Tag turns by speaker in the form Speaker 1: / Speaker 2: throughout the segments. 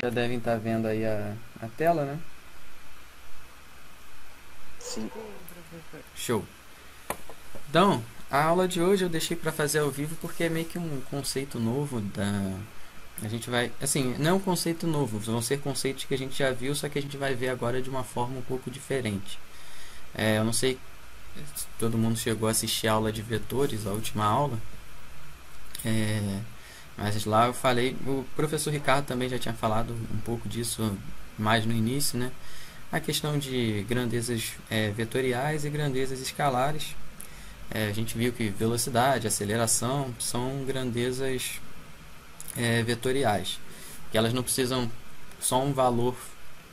Speaker 1: já devem estar vendo aí a tela, né?
Speaker 2: Sim.
Speaker 1: Show. Então, a aula de hoje eu deixei para fazer ao vivo porque é meio que um conceito novo da... A gente vai... Assim, não é um conceito novo, vão ser conceitos que a gente já viu, só que a gente vai ver agora de uma forma um pouco diferente. Eu não sei se todo mundo chegou a assistir a aula de vetores, a última aula. Mas lá eu falei... O professor Ricardo também já tinha falado um pouco disso mais no início, né? A questão de grandezas vetoriais e grandezas escalares. A gente viu que velocidade, aceleração são grandezas vetoriais, que elas não precisam só um valor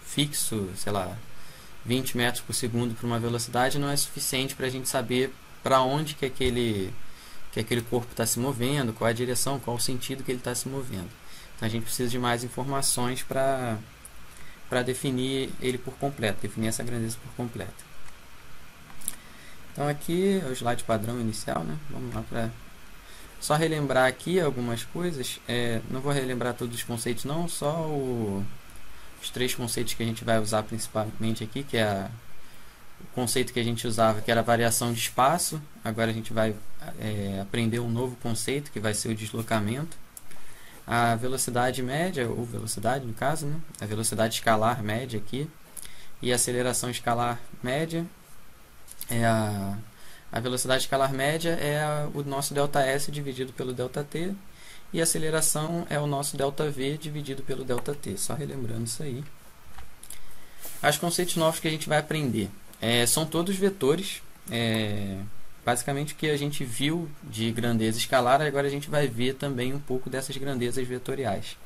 Speaker 1: fixo, sei lá, 20 metros por segundo para uma velocidade não é suficiente para a gente saber para onde que aquele corpo está se movendo, qual é a direção, qual o sentido que ele está se movendo. Então a gente precisa de mais informações para definir ele por completo, definir essa grandeza por completo. Então aqui é o slide padrão inicial, né? Vamos lá para só relembrar aqui algumas coisas. Não vou relembrar todos os conceitos não, só os 3 conceitos que a gente vai usar principalmente aqui, que é o conceito que a gente usava, que era a variação de espaço. Agora a gente vai aprender um novo conceito, que vai ser o deslocamento. A velocidade média, ou velocidade no caso, né? A velocidade escalar média aqui. E a aceleração escalar média. A velocidade escalar média é o nosso ΔS dividido pelo ΔT. E a aceleração é o nosso ΔV dividido pelo ΔT. Só relembrando isso aí. Os conceitos novos que a gente vai aprender são todos vetores. Basicamente o que a gente viu de grandeza escalar, agora a gente vai ver também um pouco dessas grandezas vetoriais.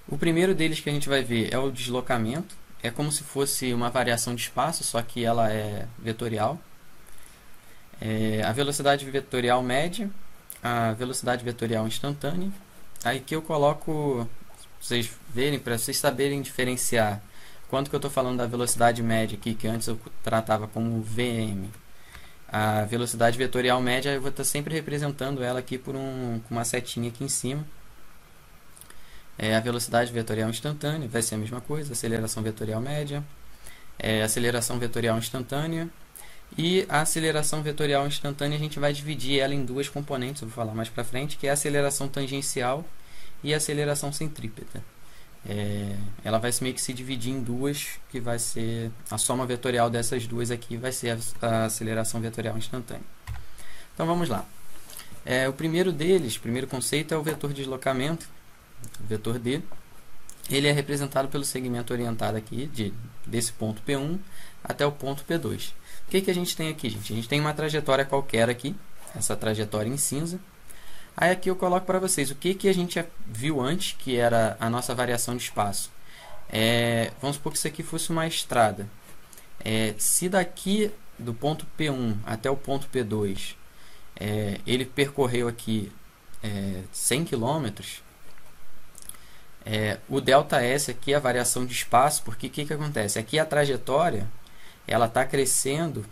Speaker 1: O primeiro deles que a gente vai ver é o deslocamento. É como se fosse uma variação de espaço, só que ela é vetorial. A velocidade vetorial média, a velocidade vetorial instantânea. Aí que eu coloco, pra vocês verem, para vocês saberem diferenciar quanto que eu estou falando da velocidade média aqui, que antes eu tratava como Vm. A velocidade vetorial média eu vou estar sempre representando ela aqui por com uma setinha aqui em cima. A velocidade vetorial instantânea vai ser a mesma coisa, aceleração vetorial média, aceleração vetorial instantânea. E a aceleração vetorial instantânea a gente vai dividir ela em 2 componentes, eu vou falar mais para frente, que é a aceleração tangencial e a aceleração centrípeta. Ela vai meio que se dividir em 2, que vai ser a soma vetorial dessas 2 aqui, vai ser a aceleração vetorial instantânea. Então vamos lá. O primeiro deles, o primeiro conceito é o vetor de deslocamento, o vetor D. Ele é representado pelo segmento orientado aqui, desse ponto P1 até o ponto P2. O que a gente tem aqui, gente? A gente tem uma trajetória qualquer aqui, essa trajetória em cinza. Aí aqui eu coloco para vocês o que a gente viu antes, que era a nossa variação de espaço. Vamos supor que isso aqui fosse uma estrada. Se daqui do ponto P1 até o ponto P2 ele percorreu aqui 100 km, o ΔS aqui é a variação de espaço, porque o que acontece? Aqui a trajetória ela está crescendo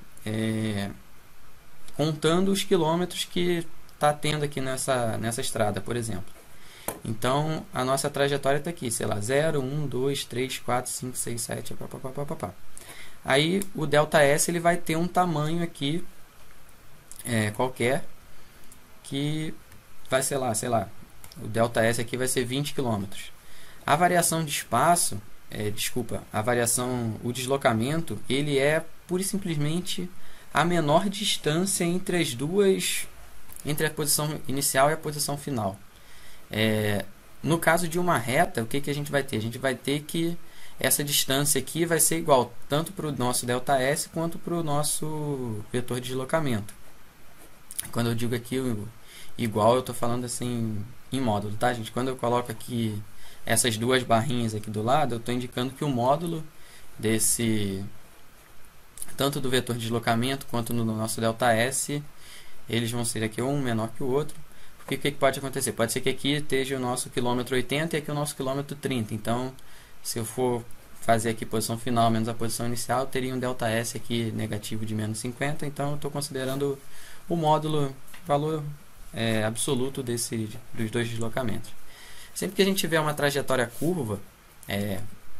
Speaker 1: contando os quilômetros que está tendo aqui nessa estrada, por exemplo. Então, a nossa trajetória está aqui, sei lá, 0, 1, 2, 3, 4, 5, 6, 7, pá. Aí, o ΔS ele vai ter um tamanho aqui, qualquer, que vai ser lá, sei lá, o ΔS aqui vai ser 20 km. A variação de espaço, o deslocamento, ele é pura e simplesmente a menor distância entre as duas, entre a posição inicial e a posição final. No caso de uma reta, o que a gente vai ter? A gente vai ter que essa distância aqui vai ser igual tanto para o nosso ΔS quanto para o nosso vetor de deslocamento. Quando eu digo aqui igual, eu estou falando assim em módulo, tá, gente? Quando eu coloco aqui essas 2 barrinhas aqui do lado, eu estou indicando que o módulo tanto do vetor de deslocamento quanto no nosso ΔS, eles vão ser aqui um menor que o outro. Porque o que pode acontecer? Pode ser que aqui esteja o nosso quilômetro 80 e aqui o nosso quilômetro 30. Então, se eu for fazer aqui posição final menos a posição inicial, eu teria um ΔS aqui negativo de menos 50. Então, eu estou considerando o módulo valor absoluto dos 2 deslocamentos. Sempre que a gente tiver uma trajetória curva,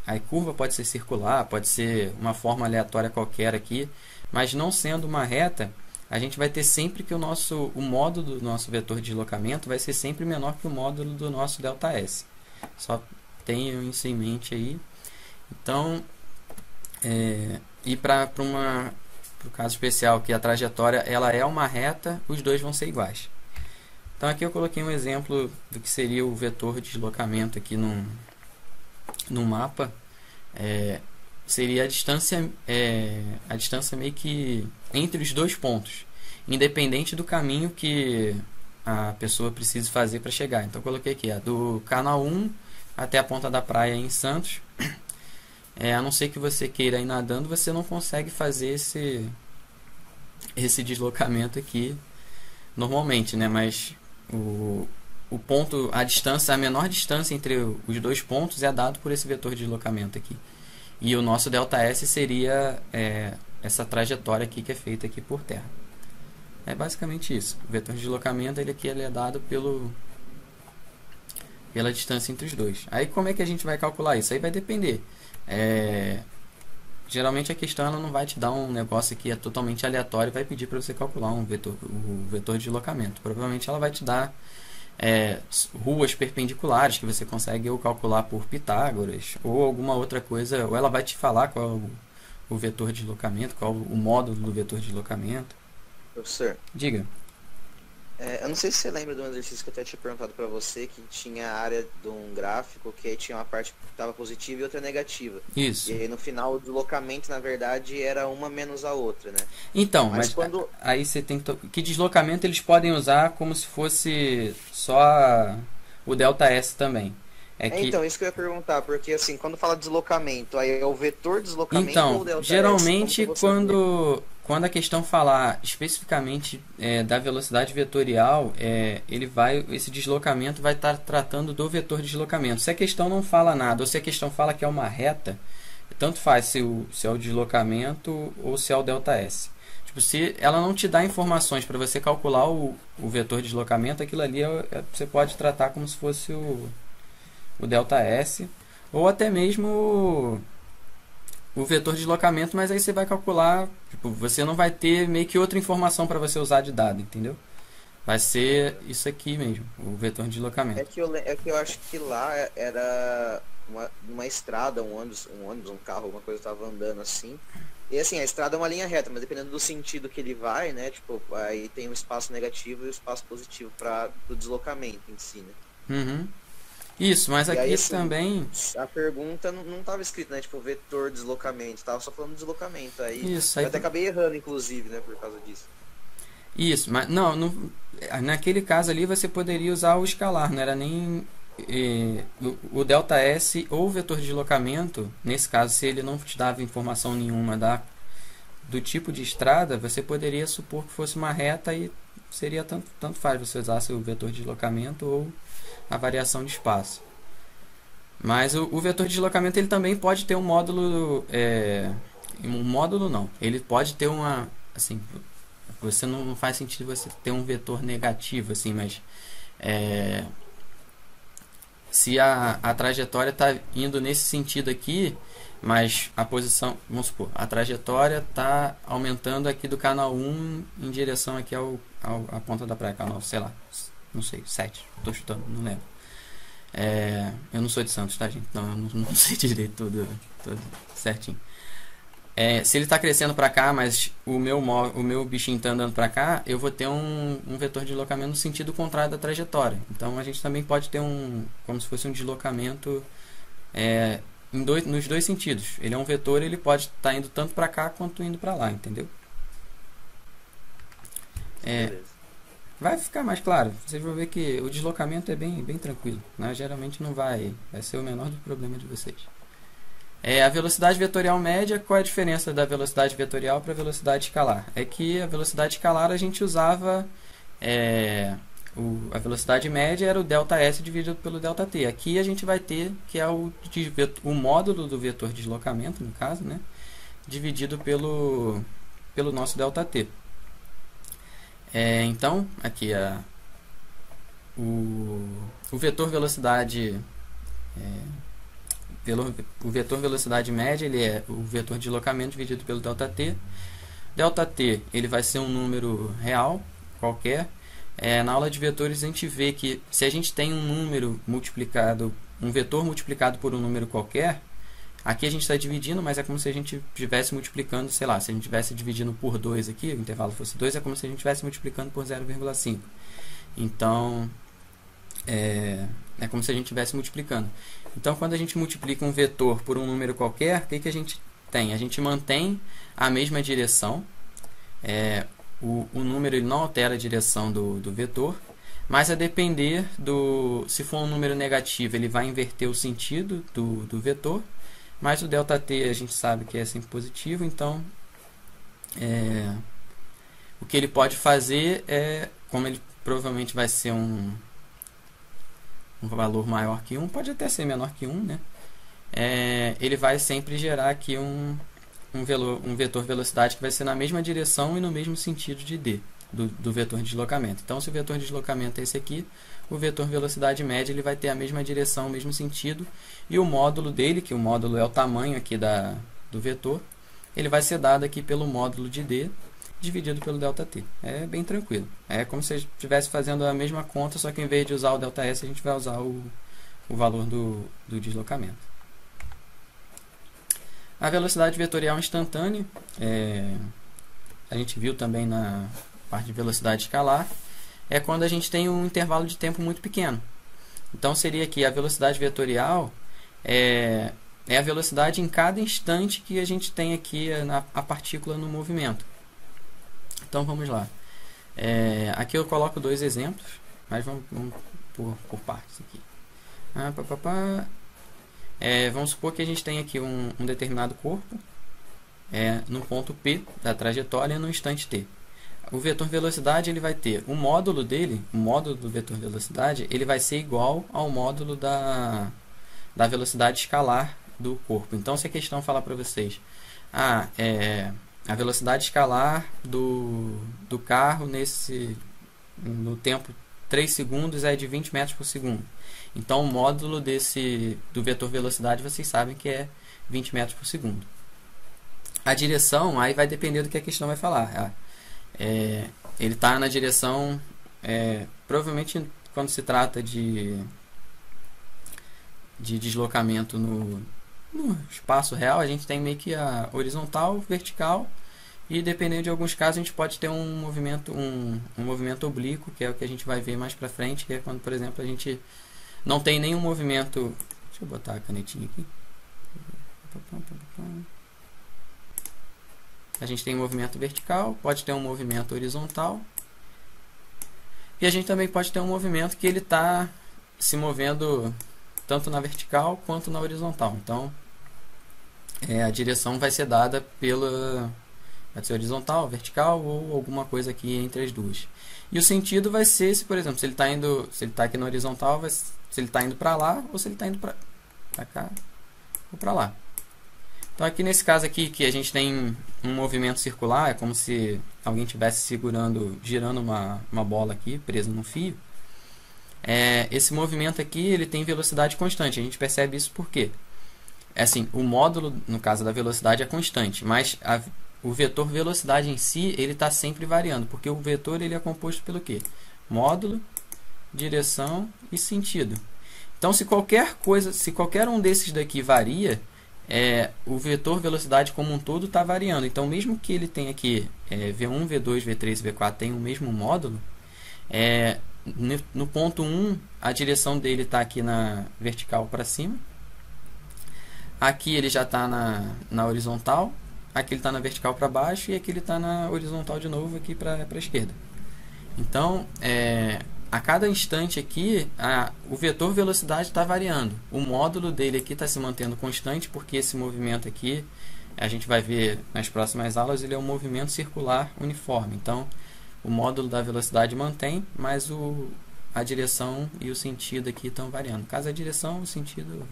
Speaker 1: a curva pode ser circular, pode ser uma forma aleatória qualquer aqui, mas não sendo uma reta, a gente vai ter sempre que o módulo do nosso vetor de deslocamento vai ser sempre menor que o módulo do nosso ΔS. Só tenham isso em mente aí. Então, e para o caso especial, que a trajetória ela é uma reta, os dois vão ser iguais. Então aqui eu coloquei um exemplo do que seria o vetor de deslocamento aqui no mapa. Seria a distância meio que entre os dois pontos, independente do caminho que a pessoa precise fazer para chegar. Então eu coloquei aqui, do canal 1 até a ponta da praia em Santos. A não ser que você queira ir nadando, você não consegue fazer esse deslocamento aqui normalmente, né? Mas o ponto, a menor distância entre os dois pontos é dado por esse vetor de deslocamento aqui. E o nosso ΔS seria essa trajetória aqui que é feita aqui por terra. É basicamente isso. O vetor de deslocamento ele é dado pela distância entre os dois. Aí como é que a gente vai calcular isso? Aí vai depender. Geralmente a questão ela não vai te dar um negócio que é totalmente aleatório e vai pedir para você calcular o vetor de deslocamento. Provavelmente ela vai te dar ruas perpendiculares que você consegue ou calcular por Pitágoras ou alguma outra coisa, ou ela vai te falar qual é o vetor de deslocamento, qual o módulo do vetor de deslocamento.
Speaker 2: Professor,
Speaker 1: Diga.
Speaker 2: eu não sei se você lembra de um exercício que eu até tinha perguntado para você, que tinha a área de um gráfico que aí tinha uma parte que estava positiva e outra negativa.
Speaker 1: Isso.
Speaker 2: E aí no final o deslocamento, na verdade, era uma menos a outra, né?
Speaker 1: Então, mas aí você tem que deslocamento eles podem usar como se fosse só o ΔS também.
Speaker 2: Então, isso que eu ia perguntar, porque assim, quando fala deslocamento, aí é o vetor de deslocamento
Speaker 1: então,
Speaker 2: ou o ΔS?
Speaker 1: geralmente quando a questão falar especificamente da velocidade vetorial, esse deslocamento vai estar tratando do vetor de deslocamento. Se a questão não fala nada, ou se a questão fala que é uma reta, tanto faz se é o deslocamento ou se é o ΔS. Tipo, se ela não te dá informações para você calcular o vetor de deslocamento, aquilo ali você pode tratar como se fosse o ΔS, ou até mesmo o vetor de deslocamento, mas aí você vai calcular, tipo, você não vai ter meio que outra informação para você usar de dado, entendeu? Vai ser isso aqui mesmo, o vetor de deslocamento.
Speaker 2: É que eu acho que lá era uma estrada, um ônibus, um carro, alguma coisa estava andando assim. E assim, a estrada é uma linha reta, mas dependendo do sentido que ele vai, né? Tipo, aí tem o espaço negativo e o espaço positivo para o deslocamento em si, né?
Speaker 1: Uhum. Isso, mas aqui
Speaker 2: aí, assim,
Speaker 1: também...
Speaker 2: A pergunta não estava escrito, né? Tipo, vetor deslocamento, estava só falando de deslocamento. Aí
Speaker 1: Isso,
Speaker 2: eu até acabei errando, inclusive, né? Por causa disso.
Speaker 1: Isso, mas naquele caso ali você poderia usar o escalar, não era nem o ΔS ou o vetor de deslocamento. Nesse caso, se ele não te dava informação nenhuma do tipo de estrada, você poderia supor que fosse uma reta e seria tanto faz você usasse o vetor de deslocamento ou a variação de espaço. Mas o vetor de deslocamento ele também pode ter um módulo, um módulo não, ele pode ter uma, assim, você não faz sentido você ter um vetor negativo assim, mas se a trajetória está indo nesse sentido aqui, mas a posição, vamos supor, a trajetória está aumentando aqui do canal 1 em direção aqui à ponta da praia, canal, sei lá, não sei, 7, estou chutando, não lembro. Eu não sou de Santos, tá, gente? Então eu não sei direito tudo certinho. Se ele está crescendo para cá, mas o meu bichinho está andando para cá, eu vou ter um vetor de deslocamento no sentido contrário da trajetória. Então a gente também pode ter como se fosse um deslocamento nos dois sentidos. Ele é um vetor, ele pode estar indo tanto para cá quanto indo para lá, entendeu? Vai ficar mais claro. Vocês vão ver que o deslocamento é bem tranquilo, né? Geralmente não vai ser o menor do problema de vocês. A velocidade vetorial média, qual é a diferença da velocidade vetorial para a velocidade escalar? É que a velocidade escalar a gente usava a velocidade média era o ΔS dividido pelo ΔT. Aqui a gente vai ter que é o módulo do vetor de deslocamento, no caso, né? Dividido pelo nosso ΔT. Então, aqui o vetor velocidade o vetor velocidade média, ele é o vetor de deslocamento dividido pelo ΔT. ΔT ele vai ser um número real qualquer. Na aula de vetores a gente vê que se a gente tem um número multiplicado, um vetor multiplicado por um número qualquer, aqui a gente está dividindo, mas é como se a gente estivesse multiplicando, sei lá, se a gente estivesse dividindo por 2 aqui, o intervalo fosse 2, é como se a gente estivesse multiplicando por 0,5. Então, é como se a gente estivesse multiplicando. Então, quando a gente multiplica um vetor por um número qualquer, o que a gente tem? A gente mantém a mesma direção. O número ele não altera a direção do vetor, mas a depender se for um número negativo, ele vai inverter o sentido do vetor, mas o ΔT a gente sabe que é sempre positivo, então o que ele pode fazer como ele provavelmente vai ser um valor maior que 1, pode até ser menor que 1, né? Ele vai sempre gerar aqui um vetor velocidade que vai ser na mesma direção e no mesmo sentido de d, do vetor de deslocamento. Então, se o vetor de deslocamento é esse aqui, o vetor velocidade média ele vai ter a mesma direção, o mesmo sentido, e o módulo dele, que o módulo é o tamanho aqui do vetor, ele vai ser dado aqui pelo módulo de d, dividido pelo ΔT. É bem tranquilo. É como se a gente estivesse fazendo a mesma conta, só que em vez de usar o ΔS, a gente vai usar o valor do deslocamento. A velocidade vetorial instantânea, a gente viu também na parte de velocidade escalar, é quando a gente tem um intervalo de tempo muito pequeno. Então seria que a velocidade vetorial é a velocidade em cada instante que a gente tem aqui a partícula no movimento. Então vamos lá. Aqui eu coloco 2 exemplos, mas vamos por partes aqui. Vamos supor que a gente tem aqui um determinado corpo no ponto P da trajetória no instante t. O vetor velocidade ele vai ter o módulo dele, o módulo do vetor velocidade, ele vai ser igual ao módulo da velocidade escalar do corpo. Então, se a questão falar para vocês, a velocidade escalar do carro no tempo 3 segundos é de 20 metros por segundo. Então, o módulo do vetor velocidade, vocês sabem que é 20 metros por segundo. A direção, aí vai depender do que a questão vai falar. Ele está na direção, provavelmente quando se trata de deslocamento no espaço real, a gente tem meio que a horizontal, vertical, e dependendo de alguns casos a gente pode ter um movimento oblíquo, que é o que a gente vai ver mais para frente, que é quando, por exemplo, a gente não tem nenhum movimento. Deixa eu botar a canetinha aqui. A gente tem um movimento vertical, pode ter um movimento horizontal, e a gente também pode ter um movimento que ele está se movendo tanto na vertical quanto na horizontal. Então, a direção vai ser dada pode ser horizontal, vertical ou alguma coisa aqui entre as duas. E o sentido vai ser, por exemplo, se ele está aqui na horizontal, se ele está indo para lá ou se ele está indo para cá ou para lá. Então, aqui nesse caso aqui, que a gente tem um movimento circular, é como se alguém estivesse girando uma bola aqui, presa num fio. Esse movimento aqui, ele tem velocidade constante. A gente percebe isso por quê? Assim, o módulo, no caso da velocidade, é constante, mas o vetor velocidade em si, ele está sempre variando, porque o vetor ele é composto pelo quê? Módulo, direção e sentido. Então, se qualquer um desses daqui varia, o vetor velocidade como um todo está variando. Então, mesmo que ele tenha aqui V1, V2, V3 e V4 tem o mesmo módulo, no ponto 1, a direção dele está aqui na vertical para cima. Aqui ele já está na horizontal. Aqui ele está na vertical para baixo. E aqui ele está na horizontal de novo aqui para a esquerda. Então, a cada instante aqui, o vetor velocidade está variando. O módulo dele aqui está se mantendo constante, porque esse movimento aqui, a gente vai ver nas próximas aulas, ele é um movimento circular uniforme. Então, o módulo da velocidade mantém, mas a direção e o sentido aqui estão variando. No caso, a direção, o sentido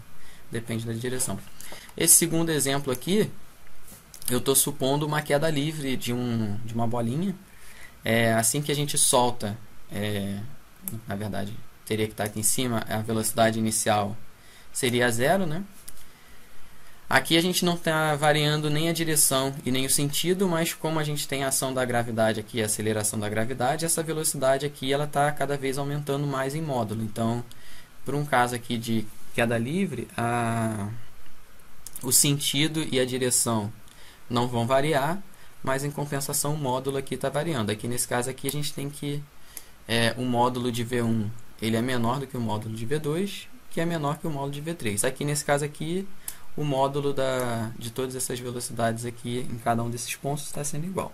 Speaker 1: depende da direção. Esse segundo exemplo aqui, eu estou supondo uma queda livre de uma bolinha. Assim que a gente solta, na verdade, teria que estar aqui em cima, a velocidade inicial seria zero, né? Aqui a gente não está variando nem a direção e nem o sentido, mas como a gente tem a ação da gravidade aqui, a aceleração da gravidade, essa velocidade aqui ela está cada vez aumentando mais em módulo. Então, por um caso aqui de queda livre, o sentido e a direção não vão variar, mas em compensação o módulo aqui está variando. Aqui nesse caso aqui a gente tem que o módulo de V1 ele é menor do que o módulo de V2, que é menor que o módulo de V3. Aqui nesse caso aqui o módulo de todas essas velocidades aqui em cada um desses pontos está sendo igual.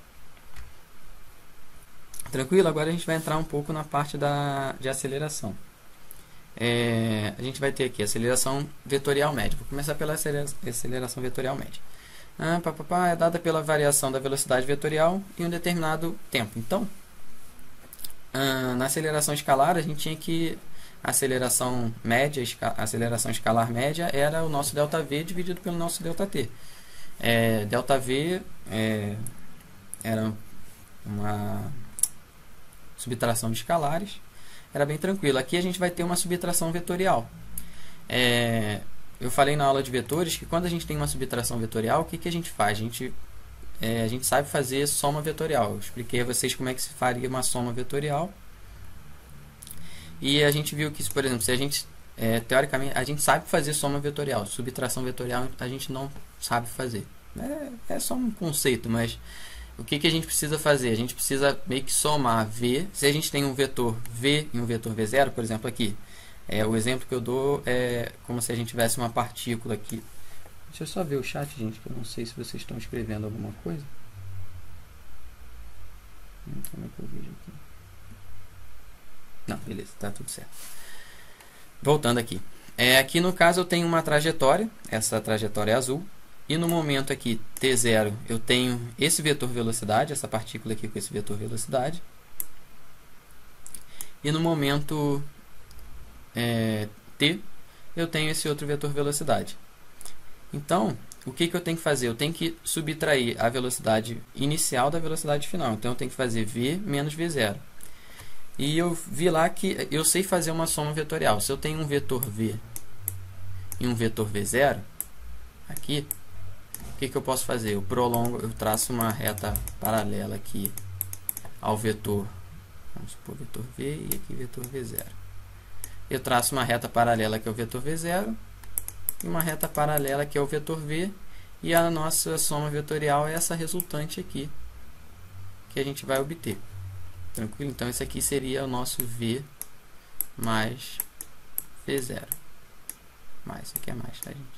Speaker 1: Tranquilo? Agora a gente vai entrar um pouco na parte de aceleração. A gente vai ter aqui aceleração vetorial média. Vou começar pela aceleração vetorial média. É dada pela variação da velocidade vetorial em um determinado tempo. Então, na aceleração escalar, a gente tinha que a aceleração média, a aceleração escalar média era o nosso ΔV dividido pelo nosso ΔT. ΔV era uma subtração de escalares, era bem tranquilo. Aqui a gente vai ter uma subtração vetorial. Eu falei na aula de vetores que quando a gente tem uma subtração vetorial, o que a gente faz? A gente sabe fazer soma vetorial. Eu expliquei a vocês como é que se faria uma soma vetorial. E a gente viu que, por exemplo, se a gente, teoricamente, a gente sabe fazer soma vetorial. Subtração vetorial a gente não sabe fazer. É só um conceito, mas o que a gente precisa fazer? A gente precisa meio que somar V. Se a gente tem um vetor V e um vetor V0, por exemplo, aqui. O exemplo que eu dou é como se a gente tivesse uma partícula aqui. Deixa eu só ver o chat, gente, que eu não sei se vocês estão escrevendo alguma coisa. Como é que eu vejo aqui? Não, beleza, tá tudo certo. Voltando aqui. Aqui no caso eu tenho uma trajetória, essa trajetória é azul. E no momento aqui, t0, eu tenho esse vetor velocidade, essa partícula aqui com esse vetor velocidade. E no momento t, eu tenho esse outro vetor velocidade. Então, o que eu tenho que fazer? Eu tenho que subtrair a velocidade inicial da velocidade final. Então, eu tenho que fazer v menos v0. E eu vi lá que eu sei fazer uma soma vetorial. Se eu tenho um vetor v e um vetor v0, aqui, o que eu posso fazer? Eu prolongo, eu traço uma reta paralela aqui ao vetor, vamos supor vetor v e aqui vetor v0. Eu traço uma reta paralela que é o vetor v0 e uma reta paralela que é o vetor v, e a nossa soma vetorial é essa resultante aqui que a gente vai obter. Tranquilo? Então esse aqui seria o nosso v mais v0. Mais, isso aqui é mais, tá, gente?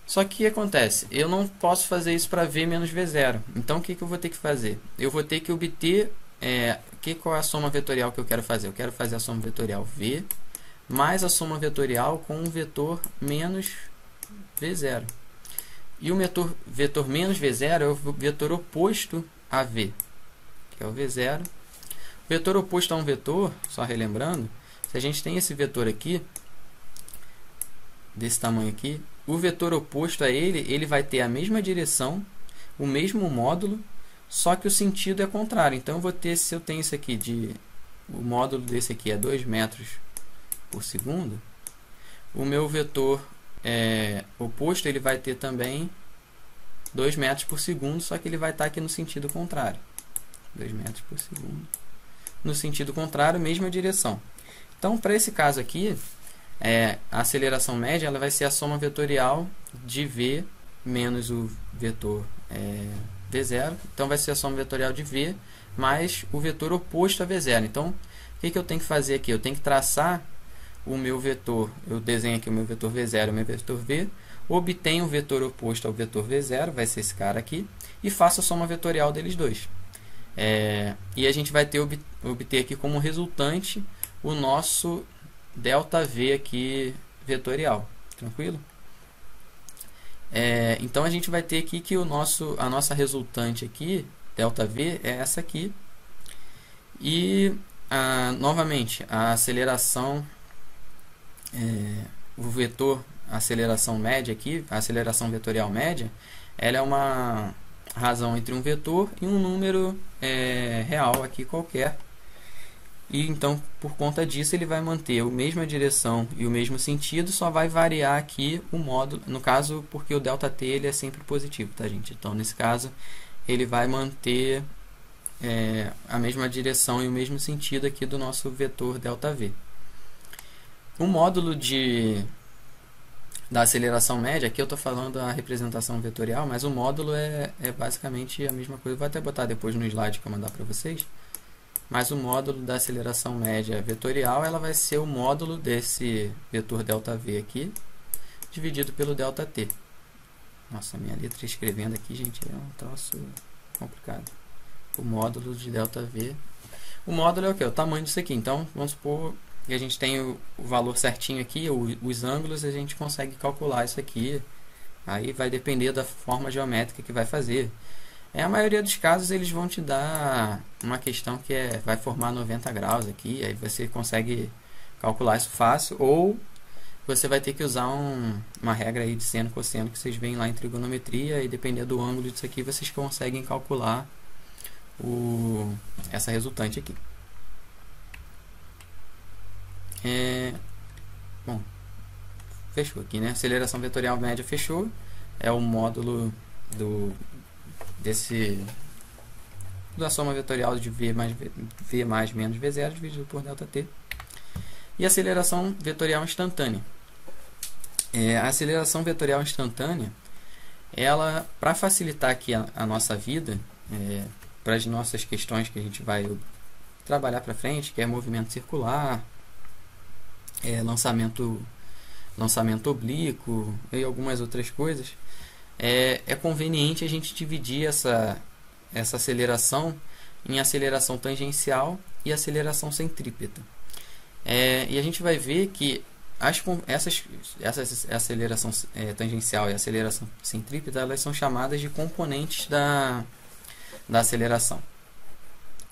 Speaker 1: Só que o que acontece? Eu não posso fazer isso para v menos v0. Então o que eu vou ter que fazer? Eu vou ter que obter qual é a soma vetorial que eu quero fazer? Eu quero fazer a soma vetorial v mais a soma vetorial com o vetor menos v0. E o vetor menos v0 é o vetor oposto a v, que é o v0. O vetor oposto a um vetor, só relembrando, se a gente tem esse vetor aqui, desse tamanho aqui, o vetor oposto a ele vai ter a mesma direção, o mesmo módulo, só que o sentido é contrário. Então, eu vou ter, se eu tenho isso aqui, o módulo desse aqui é 2 metros por segundo, o meu vetor oposto ele vai ter também 2 metros por segundo, só que ele vai estar aqui no sentido contrário. 2 metros por segundo. No sentido contrário, mesma direção. Então, para esse caso aqui, a aceleração média ela vai ser a soma vetorial de v menos o vetor v0. Então, vai ser a soma vetorial de v mais o vetor oposto a v0. Então, o que eu tenho que fazer aqui? Eu tenho que traçar o meu vetor. Eu desenho aqui o meu vetor v0 e o meu vetor v. Obtenho o vetor oposto ao vetor v0, vai ser esse cara aqui. E faço a soma vetorial deles dois. E a gente vai obter aqui como resultante o nosso ΔV aqui vetorial. Tranquilo? Então a gente vai ter aqui que a nossa resultante aqui, ΔV, é essa aqui. E novamente a aceleração, o vetor aceleração média aqui, a aceleração vetorial média, ela é uma razão entre um vetor e um número real aqui qualquer. E então, por conta disso, ele vai manter a mesma direção e o mesmo sentido, só vai variar aqui o módulo, no caso, porque o ΔT ele é sempre positivo, tá, gente? Então, nesse caso, ele vai manter a mesma direção e o mesmo sentido aqui do nosso vetor ΔV. O módulo da aceleração média, aqui eu estou falando da representação vetorial, mas o módulo é basicamente a mesma coisa. Eu vou até botar depois no slide que eu mandar para vocês. Mas o módulo da aceleração média vetorial, ela vai ser o módulo desse vetor ΔV aqui, dividido pelo ΔT. Nossa, minha letra escrevendo aqui, gente, é um troço complicado. O módulo de ΔV. O módulo é o que? O tamanho disso aqui. Então, vamos supor que a gente tem o valor certinho aqui, os ângulos, a gente consegue calcular isso aqui. Aí vai depender da forma geométrica que vai fazer. A maioria dos casos eles vão te dar uma questão que vai formar 90 graus aqui, aí você consegue calcular isso fácil, ou você vai ter que usar uma regra aí de seno e cosseno que vocês veem lá em trigonometria, e dependendo do ângulo disso aqui, vocês conseguem calcular essa resultante aqui. Bom, fechou aqui, né? Aceleração vetorial média fechou, é o módulo da soma vetorial de V mais menos V0 dividido por ΔT. E aceleração vetorial instantânea. A aceleração vetorial instantânea, ela, para facilitar aqui a nossa vida, para as nossas questões que a gente vai trabalhar para frente, que é movimento circular, lançamento oblíquo e algumas outras coisas, é conveniente a gente dividir essa aceleração em aceleração tangencial e aceleração centrípeta. E a gente vai ver que essa aceleração tangencial e aceleração centrípeta, elas são chamadas de componentes da aceleração.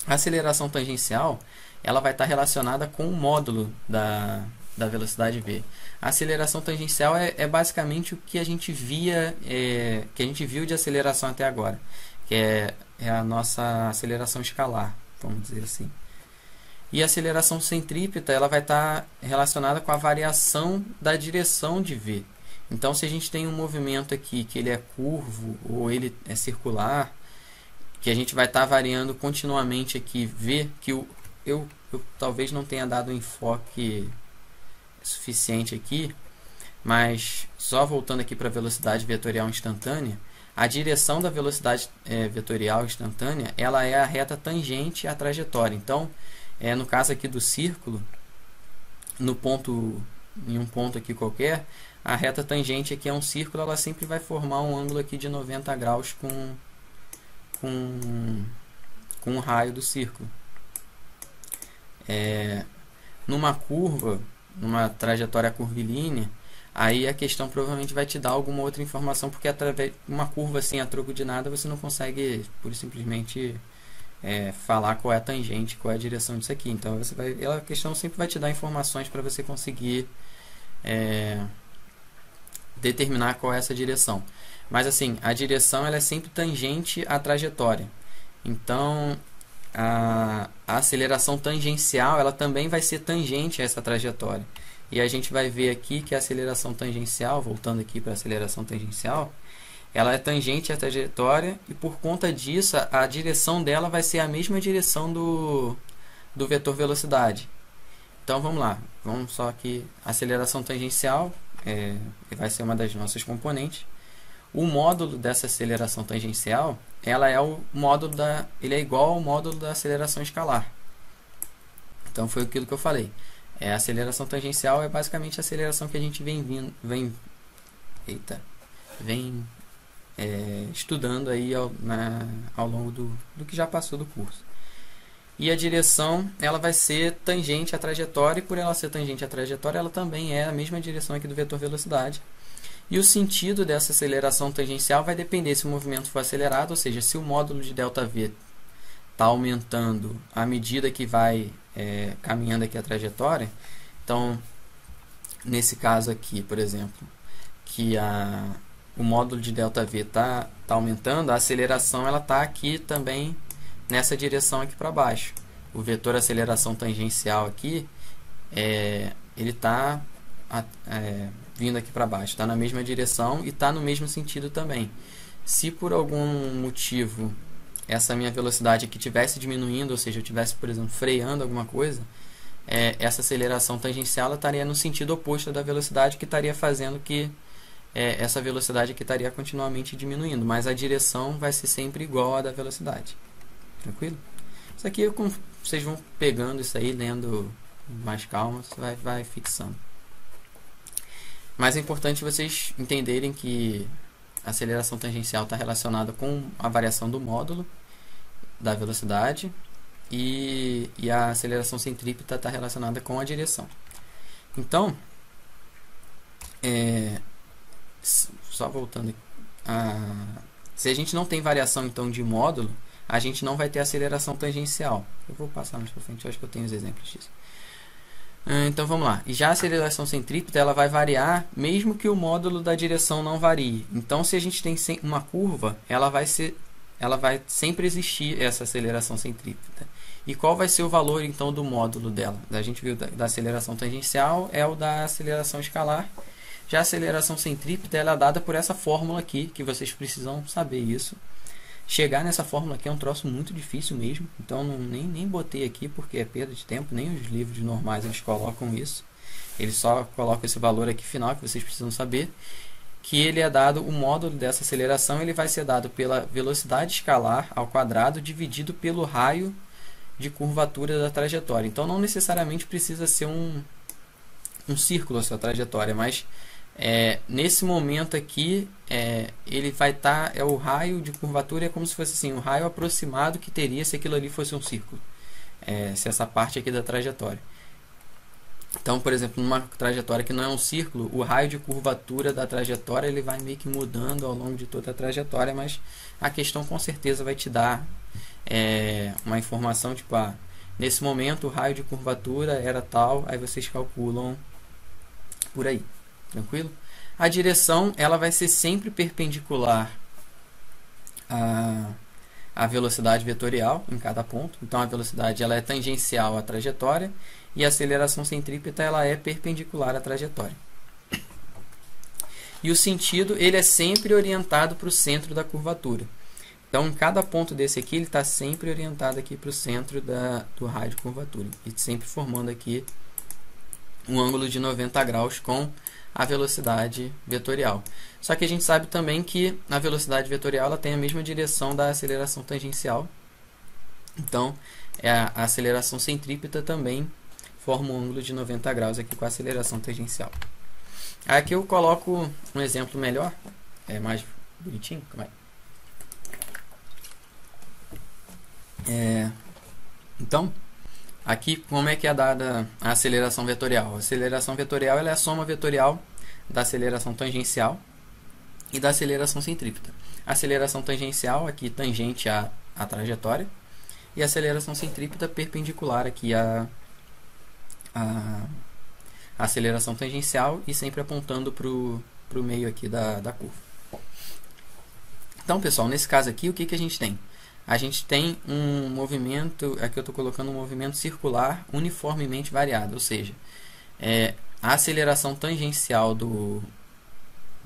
Speaker 1: A aceleração tangencial, ela vai estar relacionada com o módulo da velocidade v. A aceleração tangencial é basicamente o que a gente viu de aceleração até agora, que é a nossa aceleração escalar, vamos dizer assim. E a aceleração centrípeta, ela vai estar relacionada com a variação da direção de v. Então, se a gente tem um movimento aqui que ele é curvo ou ele é circular, que a gente vai estar variando continuamente aqui v, que eu talvez não tenha dado um enfoque suficiente aqui, mas só voltando aqui para a velocidade vetorial instantânea, a direção da velocidade vetorial instantânea, ela é a reta tangente à trajetória. Então, no caso aqui do círculo, em um ponto aqui qualquer, a reta tangente aqui é um círculo, ela sempre vai formar um ângulo aqui de 90 graus com o raio do círculo. Numa curva, numa trajetória curvilínea, aí a questão provavelmente vai te dar alguma outra informação, porque através de uma curva assim a troco de nada você não consegue pura e simplesmente falar qual é a tangente, qual é a direção disso aqui. Então a questão sempre vai te dar informações para você conseguir determinar qual é essa direção. Mas assim, a direção ela é sempre tangente à trajetória. Então a aceleração tangencial ela também vai ser tangente a essa trajetória. E a gente vai ver aqui que a aceleração tangencial, voltando aqui para a aceleração tangencial, ela é tangente à trajetória e por conta disso a direção dela vai ser a mesma direção do vetor velocidade. Então vamos lá, vamos só aqui, aceleração tangencial vai ser uma das nossas componentes. O módulo dessa aceleração tangencial, ele é igual ao módulo da aceleração escalar. Então foi aquilo que eu falei. A aceleração tangencial é basicamente a aceleração que a gente vem estudando aí ao longo do que já passou do curso. E a direção ela vai ser tangente à trajetória, e por ela ser tangente à trajetória, ela também é a mesma direção aqui do vetor velocidade. E o sentido dessa aceleração tangencial vai depender se o movimento for acelerado, ou seja, se o módulo de ΔV está aumentando à medida que vai caminhando aqui a trajetória. Então, nesse caso aqui, por exemplo, que o módulo de ΔV está aumentando, a aceleração ela está aqui também nessa direção aqui para baixo. o vetor aceleração tangencial aqui, ele está vindo aqui para baixo, está na mesma direção e está no mesmo sentido também. Se por algum motivo essa minha velocidade aqui estivesse diminuindo, ou seja, eu estivesse, por exemplo, freando alguma coisa, essa aceleração tangencial ela estaria no sentido oposto da velocidade, que estaria fazendo que essa velocidade aqui estaria continuamente diminuindo, mas a direção vai ser sempre igual à da velocidade. Tranquilo? Isso aqui, vocês vão pegando isso aí, lendo mais calma, você vai fixando. Mas é importante vocês entenderem que a aceleração tangencial está relacionada com a variação do módulo da velocidade e a aceleração centrípeta está relacionada com a direção. Então, só voltando, se a gente não tem variação então de módulo, a gente não vai ter aceleração tangencial. Eu vou passar mais para frente, eu acho que eu tenho os exemplos disso. Então vamos lá. E já a aceleração centrípeta ela vai variar mesmo que o módulo da direção não varie. Então se a gente tem uma curva, ela vai sempre existir essa aceleração centrípeta. E qual vai ser o valor então do módulo dela? A gente viu da aceleração tangencial é o da aceleração escalar. Já a aceleração centrípeta ela é dada por essa fórmula aqui, que vocês precisam saber isso. Chegar nessa fórmula aqui é um troço muito difícil mesmo, então nem botei aqui porque é perda de tempo, nem os livros normais eles colocam isso. Eles só colocam esse valor aqui final que vocês precisam saber, que ele é dado, o módulo dessa aceleração ele vai ser dado pela velocidade escalar ao quadrado dividido pelo raio de curvatura da trajetória. Então não necessariamente precisa ser um círculo essa trajetória, mas nesse momento aqui ele vai estar o raio de curvatura é como se fosse assim, o raio aproximado que teria se aquilo ali fosse um círculo, se essa parte aqui da trajetória. Então, por exemplo, numa trajetória que não é um círculo, o raio de curvatura da trajetória ele vai meio que mudando ao longo de toda a trajetória, mas a questão com certeza vai te dar uma informação tipo, nesse momento o raio de curvatura era tal, aí vocês calculam por aí. Tranquilo? A direção ela vai ser sempre perpendicular à velocidade vetorial em cada ponto. Então a velocidade ela é tangencial à trajetória e a aceleração centrípeta ela é perpendicular à trajetória. E o sentido ele é sempre orientado para o centro da curvatura. Então em cada ponto desse aqui ele está sempre orientado aqui para o centro do raio de curvatura e sempre formando aqui um ângulo de 90 graus com a velocidade vetorial. Só que a gente sabe também que a velocidade vetorial ela tem a mesma direção da aceleração tangencial. Então, a aceleração centrípeta também forma um ângulo de 90 graus aqui com a aceleração tangencial. Aqui eu coloco um exemplo melhor, mais bonitinho. Então, aqui, como é que é dada a aceleração vetorial? A aceleração vetorial ela é a soma vetorial da aceleração tangencial e da aceleração centrípeta. A aceleração tangencial aqui tangente à trajetória e a aceleração centrípeta perpendicular aqui à aceleração tangencial e sempre apontando para o meio aqui da curva. Então, pessoal, nesse caso aqui, o que a gente tem? A gente tem um movimento, aqui eu estou colocando um movimento circular uniformemente variado, ou seja, a aceleração tangencial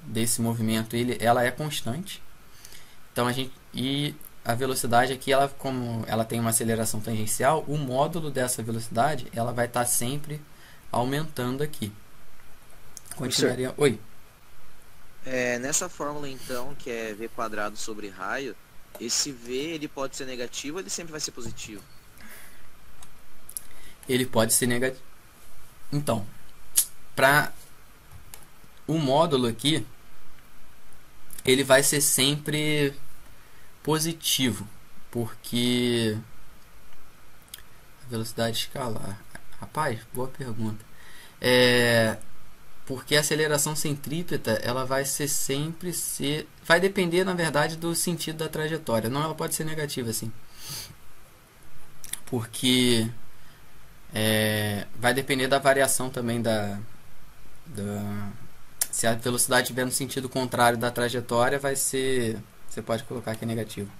Speaker 1: desse movimento ela é constante. Então e a velocidade aqui, como ela tem uma aceleração tangencial, o módulo dessa velocidade ela vai estar sempre aumentando aqui. Continuaria. Oi.
Speaker 2: Nessa fórmula então, que é v quadrado sobre raio, esse v ele pode ser negativo ou ele sempre vai ser positivo?
Speaker 1: Ele pode ser negativo. Então, para o módulo aqui, ele vai ser sempre positivo, porque a velocidade escalar. Rapaz, boa pergunta. Porque a aceleração centrípeta ela vai vai depender na verdade do sentido da trajetória. Não, ela pode ser negativa assim, porque vai depender da variação também se a velocidade estiver no sentido contrário da trajetória, vai ser, você pode colocar aqui negativo.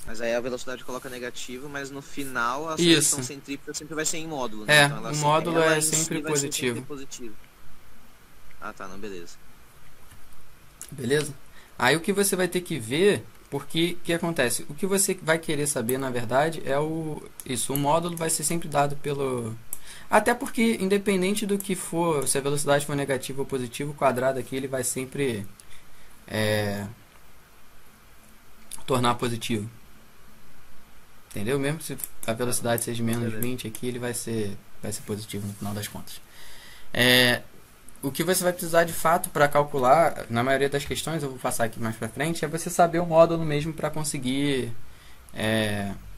Speaker 2: Mas aí a velocidade coloca negativo, mas no final a
Speaker 1: Isso.
Speaker 2: aceleração centrípeta sempre vai ser em módulo, né? Então ela,
Speaker 1: O módulo
Speaker 2: ela
Speaker 1: é
Speaker 2: em si
Speaker 1: sempre
Speaker 2: vai ser sempre
Speaker 1: positivo.
Speaker 2: positivo. Ah, tá, não, beleza.
Speaker 1: Beleza? Aí o que você vai ter que ver, porque o que acontece? O que você vai querer saber, na verdade, é o módulo vai ser sempre dado pelo... Até porque, independente do que for, se a velocidade for negativa ou positiva, o quadrado aqui ele vai sempre tornar positivo. Entendeu? Mesmo se a velocidade seja menos 20 aqui, ele vai ser positivo no final das contas. O que você vai precisar de fato para calcular, na maioria das questões, eu vou passar aqui mais para frente, é você saber o módulo mesmo para conseguir...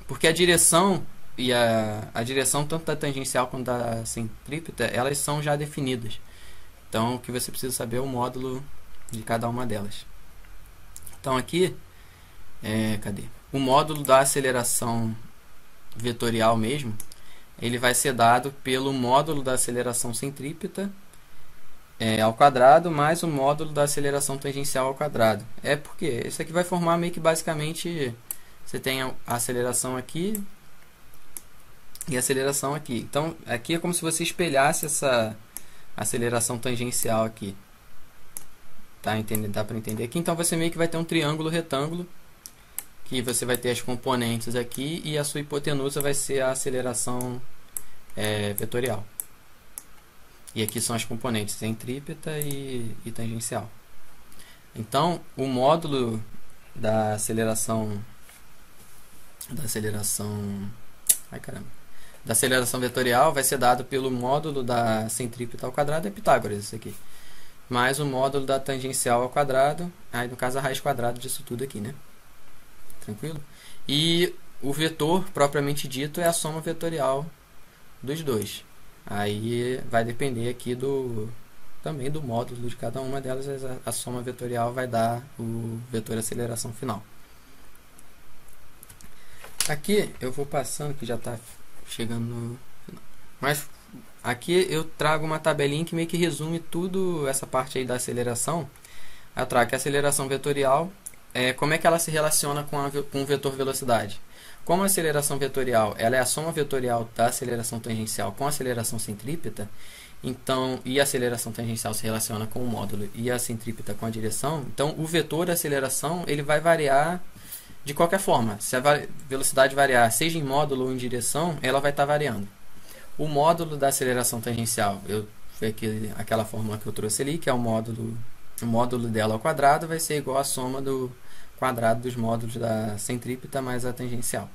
Speaker 1: porque a direção e a direção tanto da tangencial quanto da centrípeta, elas são já definidas. Então, o que você precisa saber é o módulo de cada uma delas. Então, aqui, cadê? O módulo da aceleração vetorial mesmo, ele vai ser dado pelo módulo da aceleração centrípeta ao quadrado mais o módulo da aceleração tangencial ao quadrado. Porque isso aqui vai formar meio que basicamente você tem a aceleração aqui e a aceleração aqui. Então aqui é como se você espelhasse essa aceleração tangencial aqui. Dá para entender aqui? Então você meio que vai ter um triângulo retângulo que você vai ter as componentes aqui e a sua hipotenusa vai ser a aceleração vetorial. E aqui são as componentes centrípeta e tangencial. Então, o módulo da aceleração vetorial vai ser dado pelo módulo da centrípeta ao quadrado, é Pitágoras isso aqui. Mais o módulo da tangencial ao quadrado, aí no caso a raiz quadrada disso tudo aqui, né? Tranquilo? E o vetor propriamente dito é a soma vetorial dos dois. Aí vai depender aqui também do módulo de cada uma delas, a soma vetorial vai dar o vetor aceleração final. Aqui eu vou passando, que já está chegando no final. Mas aqui eu trago uma tabelinha que meio que resume tudo essa parte aí da aceleração. Eu trago que a aceleração vetorial, como é que ela se relaciona com o vetor velocidade. Como a aceleração vetorial ela é a soma vetorial da aceleração tangencial com a aceleração centrípeta, então, e a aceleração tangencial se relaciona com o módulo e a centrípeta com a direção, então o vetor da aceleração ele vai variar de qualquer forma. Se a velocidade variar, seja em módulo ou em direção, ela vai estar variando. O módulo da aceleração tangencial, foi aquela fórmula que eu trouxe ali, que é o módulo dela ao quadrado, vai ser igual à soma do quadrado dos módulos da centrípeta mais a tangencial.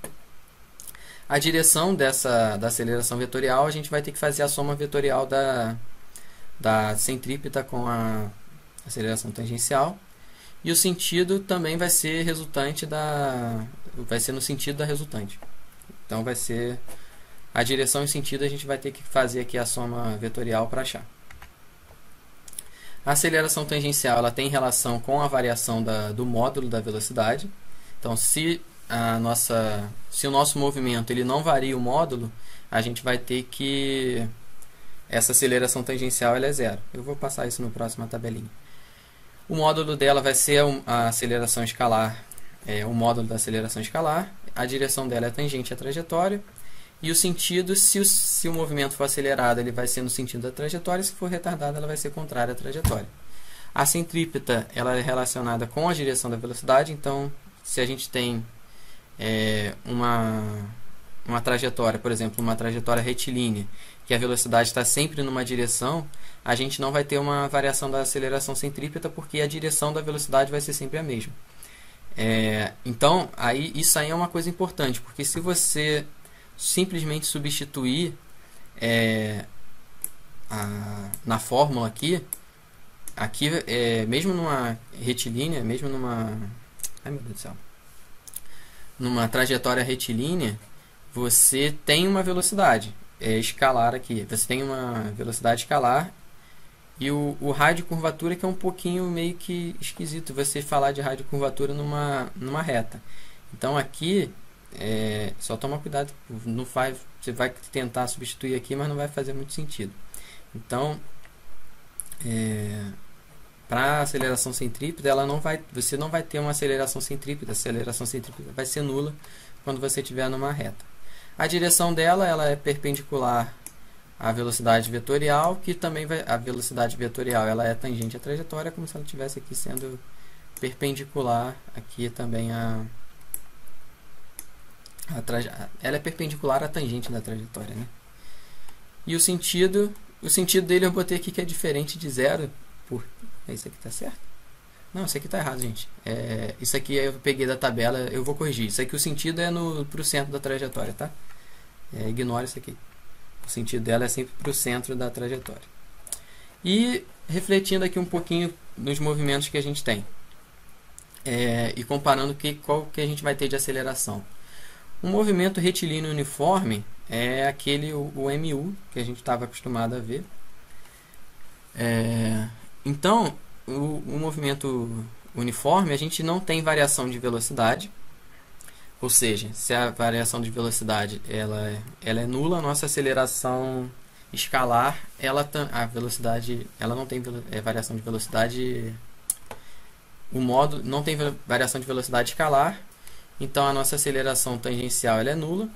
Speaker 1: A direção da aceleração vetorial, a gente vai ter que fazer a soma vetorial da centrípeta com a aceleração tangencial. E o sentido também vai ser no sentido da resultante. Então vai ser a direção e o sentido, a gente vai ter que fazer aqui a soma vetorial para achar. A aceleração tangencial ela tem relação com a variação do módulo da velocidade. Então, se o nosso movimento ele não varia o módulo, a gente vai ter que... Essa aceleração tangencial ela é zero. Eu vou passar isso no próximo tabelinha. O módulo dela vai ser a aceleração escalar, o módulo da aceleração escalar. A direção dela é tangente à trajetória. E o sentido, se o movimento for acelerado, ele vai ser no sentido da trajetória, se for retardado, ela vai ser contrária à trajetória. A centrípeta ela é relacionada com a direção da velocidade, então, se a gente tem uma trajetória, por exemplo, uma trajetória retilínea, que a velocidade está sempre numa direção, a gente não vai ter uma variação da aceleração centrípeta, porque a direção da velocidade vai ser sempre a mesma. Então, isso aí é uma coisa importante, porque se você simplesmente substituir na fórmula aqui mesmo numa retilínea, mesmo numa trajetória retilínea, você tem uma velocidade escalar aqui, você tem uma velocidade escalar e o raio de curvatura que é um pouquinho meio que esquisito você falar de raio de curvatura numa reta. Então aqui só toma cuidado, você vai tentar substituir aqui, mas não vai fazer muito sentido. Então, para aceleração centrípeta, você não vai ter uma aceleração centrípeta. A aceleração centrípeta vai ser nula quando você estiver numa reta. A direção dela, ela é perpendicular à velocidade vetorial, que também a velocidade vetorial, ela é tangente à trajetória, como se ela estivesse aqui sendo perpendicular aqui também ela é perpendicular à tangente da trajetória, né? E o sentido dele eu botei aqui que é diferente de zero. Isso aqui tá certo? Não, isso aqui tá errado, gente. Isso aqui eu peguei da tabela, eu vou corrigir. Isso aqui o sentido é pro centro da trajetória, tá? Ignora isso aqui. O sentido dela é sempre pro centro da trajetória. E refletindo aqui um pouquinho nos movimentos que a gente tem. E comparando qual que a gente vai ter de aceleração. Um movimento retilíneo uniforme é aquele, o MU, que a gente estava acostumado a ver. Então, o movimento uniforme, a gente não tem variação de velocidade. Ou seja, se a variação de velocidade ela é nula, a nossa aceleração escalar, a velocidade, ela não tem variação de velocidade. O módulo não tem variação de velocidade escalar, então a nossa aceleração tangencial ela é nula.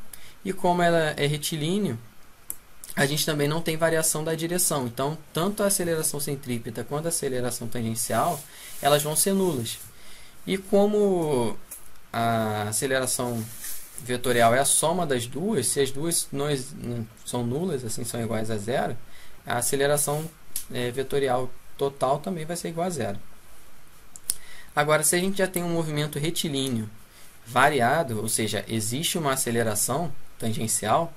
Speaker 1: E como ela é retilíneo, a gente também não tem variação da direção. Então, tanto a aceleração centrípeta quanto a aceleração tangencial, elas vão ser nulas. E como a aceleração vetorial é a soma das duas, se as duas não são nulas, assim, são iguais a zero, a aceleração vetorial total também vai ser igual a zero. Agora, se a gente já tem um movimento retilíneo variado, ou seja, existe uma aceleração tangencial,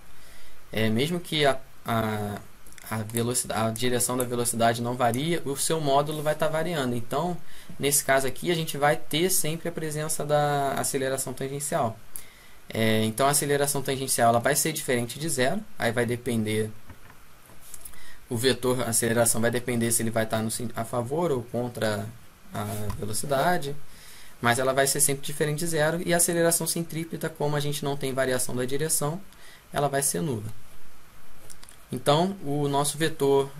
Speaker 1: mesmo que a direção da velocidade não varia, o seu módulo vai estar variando. Então, nesse caso aqui, a gente vai ter sempre a presença da aceleração tangencial. Então, a aceleração tangencial ela vai ser diferente de zero, aí vai depender, o vetor aceleração vai depender se ele vai estar a favor ou contra a velocidade, mas ela vai ser sempre diferente de zero. E a aceleração centrípeta, como a gente não tem variação da direção, ela vai ser nula. Então, o nosso vetor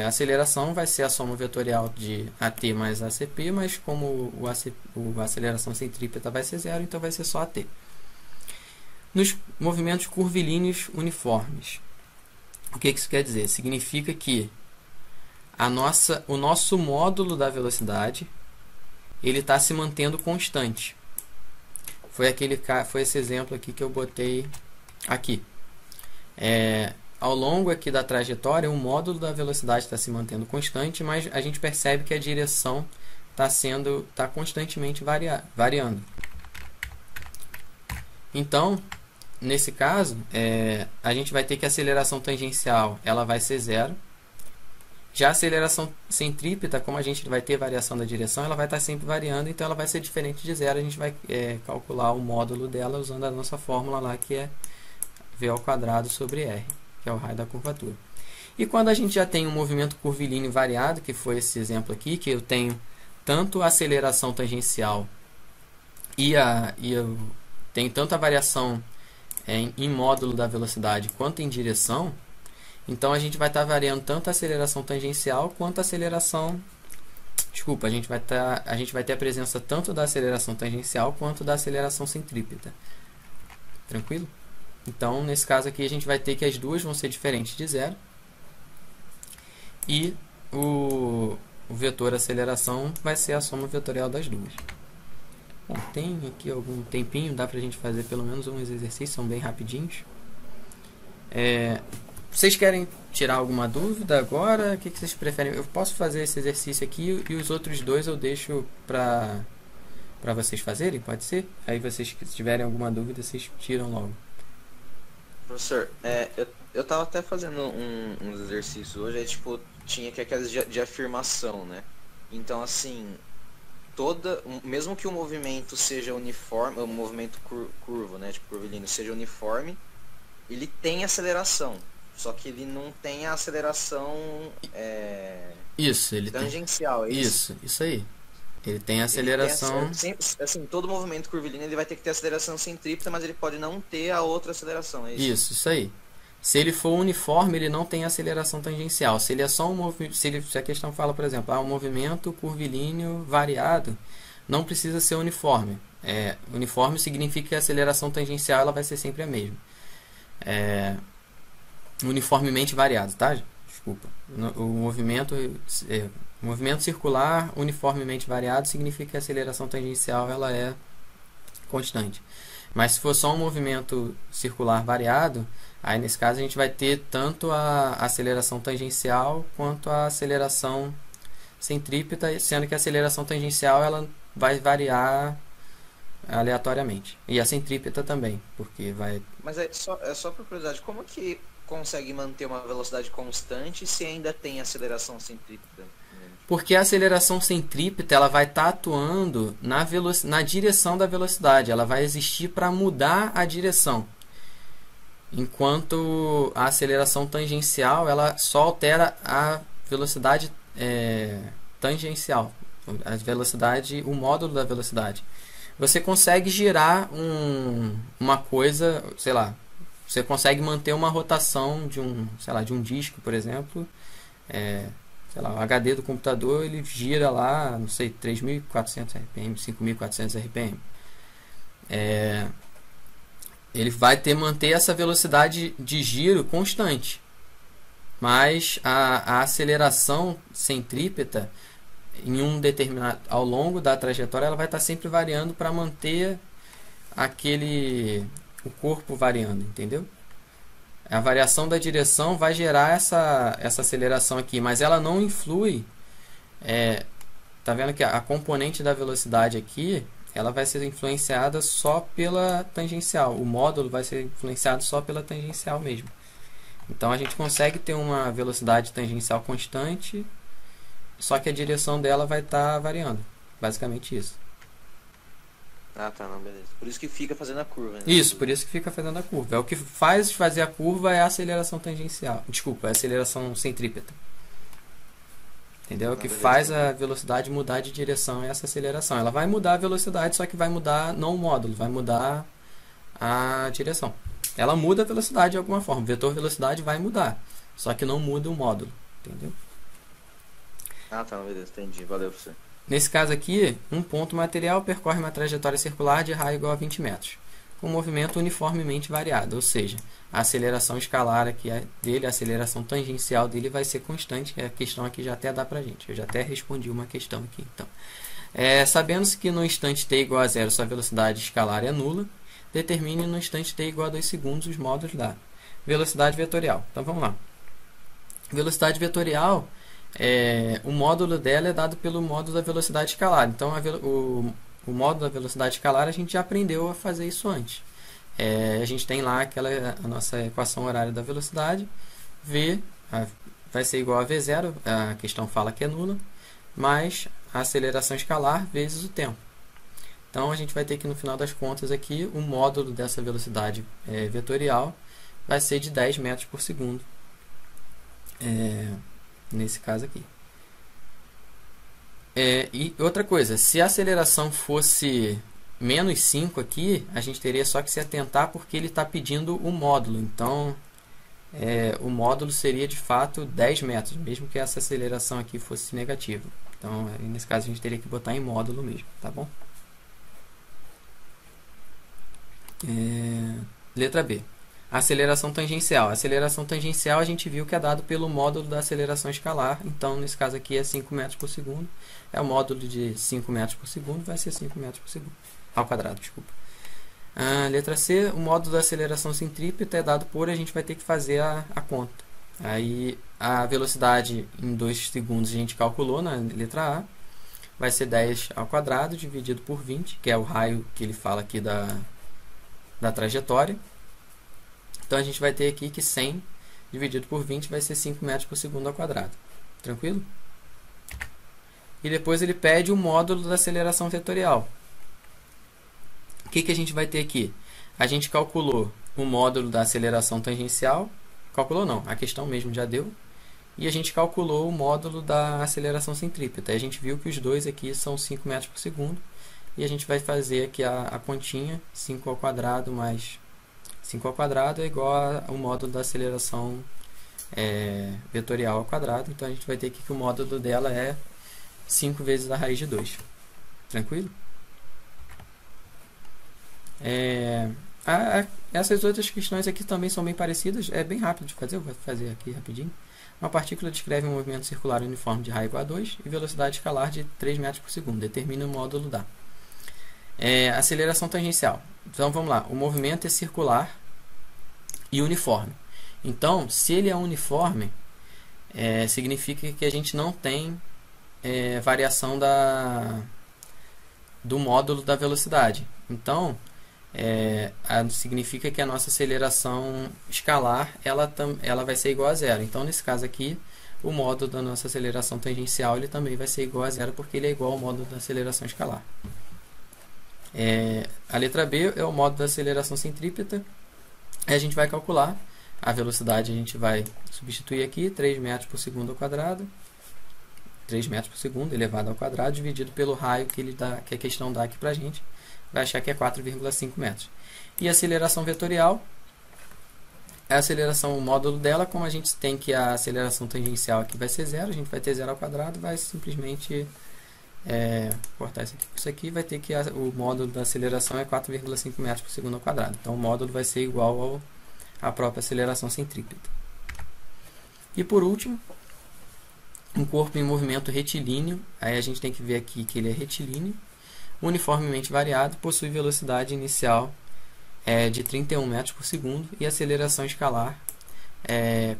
Speaker 1: aceleração vai ser a soma vetorial de AT mais ACP, mas como a aceleração centrípeta vai ser zero, então vai ser só AT. Nos movimentos curvilíneos uniformes, o que isso quer dizer? Significa que o nosso módulo da velocidade ele está se mantendo constante. Foi esse exemplo aqui que eu botei aqui. Ao longo aqui da trajetória, o módulo da velocidade está se mantendo constante, mas a gente percebe que a direção está constantemente variando. Então, nesse caso, a gente vai ter que a aceleração tangencial ela vai ser zero. Já a aceleração centrípeta, como a gente vai ter variação da direção, ela vai estar sempre variando, então ela vai ser diferente de zero. A gente vai calcular o módulo dela usando a nossa fórmula lá, que é V ao quadrado sobre R, que é o raio da curvatura. E quando a gente já tem um movimento curvilíneo variado, que foi esse exemplo aqui, que eu tenho tanto a aceleração tangencial e eu tenho tanto a variação em módulo da velocidade quanto em direção, então a gente vai estar variando tanto a aceleração tangencial quanto a aceleração... Desculpa, a gente vai ter a presença tanto da aceleração tangencial quanto da aceleração centrípeta. Tranquilo? Então, nesse caso aqui, a gente vai ter que as duas vão ser diferentes de zero. E o vetor aceleração vai ser a soma vetorial das duas. Bom, tem aqui algum tempinho, dá pra gente fazer pelo menos uns exercícios, são bem rapidinhos. Vocês querem tirar alguma dúvida agora? O que vocês preferem? Eu posso fazer esse exercício aqui e os outros dois eu deixo para vocês fazerem, pode ser? Aí vocês, se tiverem alguma dúvida, vocês tiram logo.
Speaker 2: Professor, eu tava até fazendo uns exercícios hoje, tinha que aquelas de afirmação, né? Então, assim, mesmo que o movimento seja uniforme, o movimento curvo, né, tipo curvilíneo, seja uniforme, ele tem aceleração. Só que ele não tem a aceleração tangencial.
Speaker 1: Isso aí. Ele tem aceleração...
Speaker 2: assim, todo movimento curvilíneo ele vai ter que ter aceleração centrípeta, mas ele pode não ter a outra aceleração.
Speaker 1: Isso aí. Se ele for uniforme, ele não tem aceleração tangencial. Se ele é só se a questão fala, por exemplo, um movimento curvilíneo variado, não precisa ser uniforme. Uniforme significa que a aceleração tangencial ela vai ser sempre a mesma. Uniformemente variado, tá? Desculpa. O movimento circular uniformemente variado significa que a aceleração tangencial ela é constante. Mas se for só um movimento circular variado, aí nesse caso a gente vai ter tanto a aceleração tangencial quanto a aceleração centrípeta, sendo que a aceleração tangencial ela vai variar aleatoriamente. E a centrípeta também, porque vai...
Speaker 2: Mas é só por curiosidade, como que consegue manter uma velocidade constante se ainda tem aceleração centrípeta?
Speaker 1: Porque a aceleração centrípeta ela vai estar atuando na direção da velocidade. Ela vai existir para mudar a direção. Enquanto a aceleração tangencial ela só altera a velocidade tangencial. A velocidade, o módulo da velocidade. Você consegue girar uma coisa, sei lá, você consegue manter uma rotação de um disco, por exemplo, sei lá, o HD do computador ele gira lá, não sei, 3.400 RPM, 5.400 RPM. Ele vai manter essa velocidade de giro constante. Mas a aceleração centrípeta em ao longo da trajetória ela vai estar sempre variando para manter o corpo variando, entendeu? A variação da direção vai gerar essa aceleração aqui, mas ela não influi. Tá vendo que a componente da velocidade aqui ela vai ser influenciada só pela tangencial. O módulo vai ser influenciado só pela tangencial mesmo. Então a gente consegue ter uma velocidade tangencial constante, só que a direção dela vai estar variando. Basicamente isso.
Speaker 2: Ah, tá, não, beleza. Por isso que fica fazendo a curva, né?
Speaker 1: Isso, por isso que fica fazendo a curva. O que faz fazer a curva é a aceleração tangencial. Desculpa, é a aceleração centrípeta. Entendeu? O que faz a velocidade mudar de direção é essa aceleração. Ela vai mudar a velocidade, só que vai mudar não o módulo, vai mudar a direção. Ela muda a velocidade de alguma forma. O vetor velocidade vai mudar, só que não muda o módulo. Entendeu?
Speaker 2: Ah, tá, beleza, entendi. Valeu, professor.
Speaker 1: Nesse caso aqui, um ponto material percorre uma trajetória circular de raio igual a 20 metros, com movimento uniformemente variado, ou seja, a aceleração escalar aqui dele, a aceleração tangencial dele vai ser constante, que a questão aqui já até dá pra gente. Eu já até respondi uma questão aqui. Então, sabendo-se que no instante t igual a 0 sua velocidade escalar é nula, determine no instante t igual a 2 segundos os módulos da velocidade vetorial. Então vamos lá. Velocidade vetorial, o módulo dela é dado pelo módulo da velocidade escalar. Então o módulo da velocidade escalar a gente já aprendeu a fazer isso antes. A gente tem lá a nossa equação horária da velocidade, V vai ser igual a V0, a questão fala que é nula, mais a aceleração escalar vezes o tempo. Então a gente vai ter que no final das contas aqui, o módulo dessa velocidade vetorial vai ser de 10 metros por segundo, nesse caso aqui. E outra coisa, se a aceleração fosse menos 5 aqui, a gente teria só que se atentar porque ele está pedindo o módulo. Então, o módulo seria de fato 10 metros, mesmo que essa aceleração aqui fosse negativa. Então, nesse caso, a gente teria que botar em módulo mesmo, tá bom? Letra B. Aceleração tangencial. A aceleração tangencial a gente viu que é dado pelo módulo da aceleração escalar. Então, nesse caso aqui é 5 metros por segundo. É o módulo de 5 metros por segundo, vai ser 5 metros por segundo. Ao quadrado, desculpa. Letra C. O módulo da aceleração centrípeta é dado por, a gente vai ter que fazer a conta. Aí, a velocidade em 2 segundos a gente calculou na letra A. Vai ser 10 ao quadrado dividido por 20, que é o raio que ele fala aqui da trajetória. Então, a gente vai ter aqui que 100 dividido por 20 vai ser 5 metros por segundo ao quadrado. Tranquilo? E depois ele pede o módulo da aceleração vetorial. O que a gente vai ter aqui? A gente calculou o módulo da aceleração tangencial. Calculou não, a questão mesmo já deu. E a gente calculou o módulo da aceleração centrípeta. A gente viu que os dois aqui são 5 metros por segundo. E a gente vai fazer aqui a continha, 5 ao quadrado mais 5 ao quadrado é igual ao módulo da aceleração vetorial ao quadrado. Então a gente vai ter aqui que o módulo dela é 5 vezes a raiz de 2. Tranquilo? Essas outras questões aqui também são bem parecidas. É bem rápido de fazer, eu vou fazer aqui rapidinho. Uma partícula descreve um movimento circular uniforme de raio igual a 2 e velocidade escalar de 3 metros por segundo. Determine o módulo da aceleração tangencial. Então vamos lá, o movimento é circular e uniforme. Então, se ele é uniforme, significa que a gente não tem variação do módulo da velocidade. Então, significa que a nossa aceleração escalar ela vai ser igual a zero. Então, nesse caso aqui, o módulo da nossa aceleração tangencial ele também vai ser igual a zero, porque ele é igual ao módulo da aceleração escalar. A letra B é o módulo da aceleração centrípeta. Aí a gente vai calcular a velocidade, a gente vai substituir aqui 3 metros por segundo ao quadrado, 3 metros por segundo elevado ao quadrado, dividido pelo raio que a questão dá aqui pra gente, vai achar que é 4,5 metros. E a aceleração vetorial, a aceleração, o módulo dela, como a gente tem que a aceleração tangencial aqui vai ser zero, a gente vai ter zero ao quadrado, vai simplesmente cortar isso aqui com isso aqui, vai ter que o módulo da aceleração é 4,5 metros por segundo ao quadrado. Então o módulo vai ser igual à própria aceleração centrípeta. E por último, um corpo em movimento retilíneo. Aí a gente tem que ver aqui que ele é retilíneo, uniformemente variado, possui velocidade inicial de 31 metros por segundo e aceleração escalar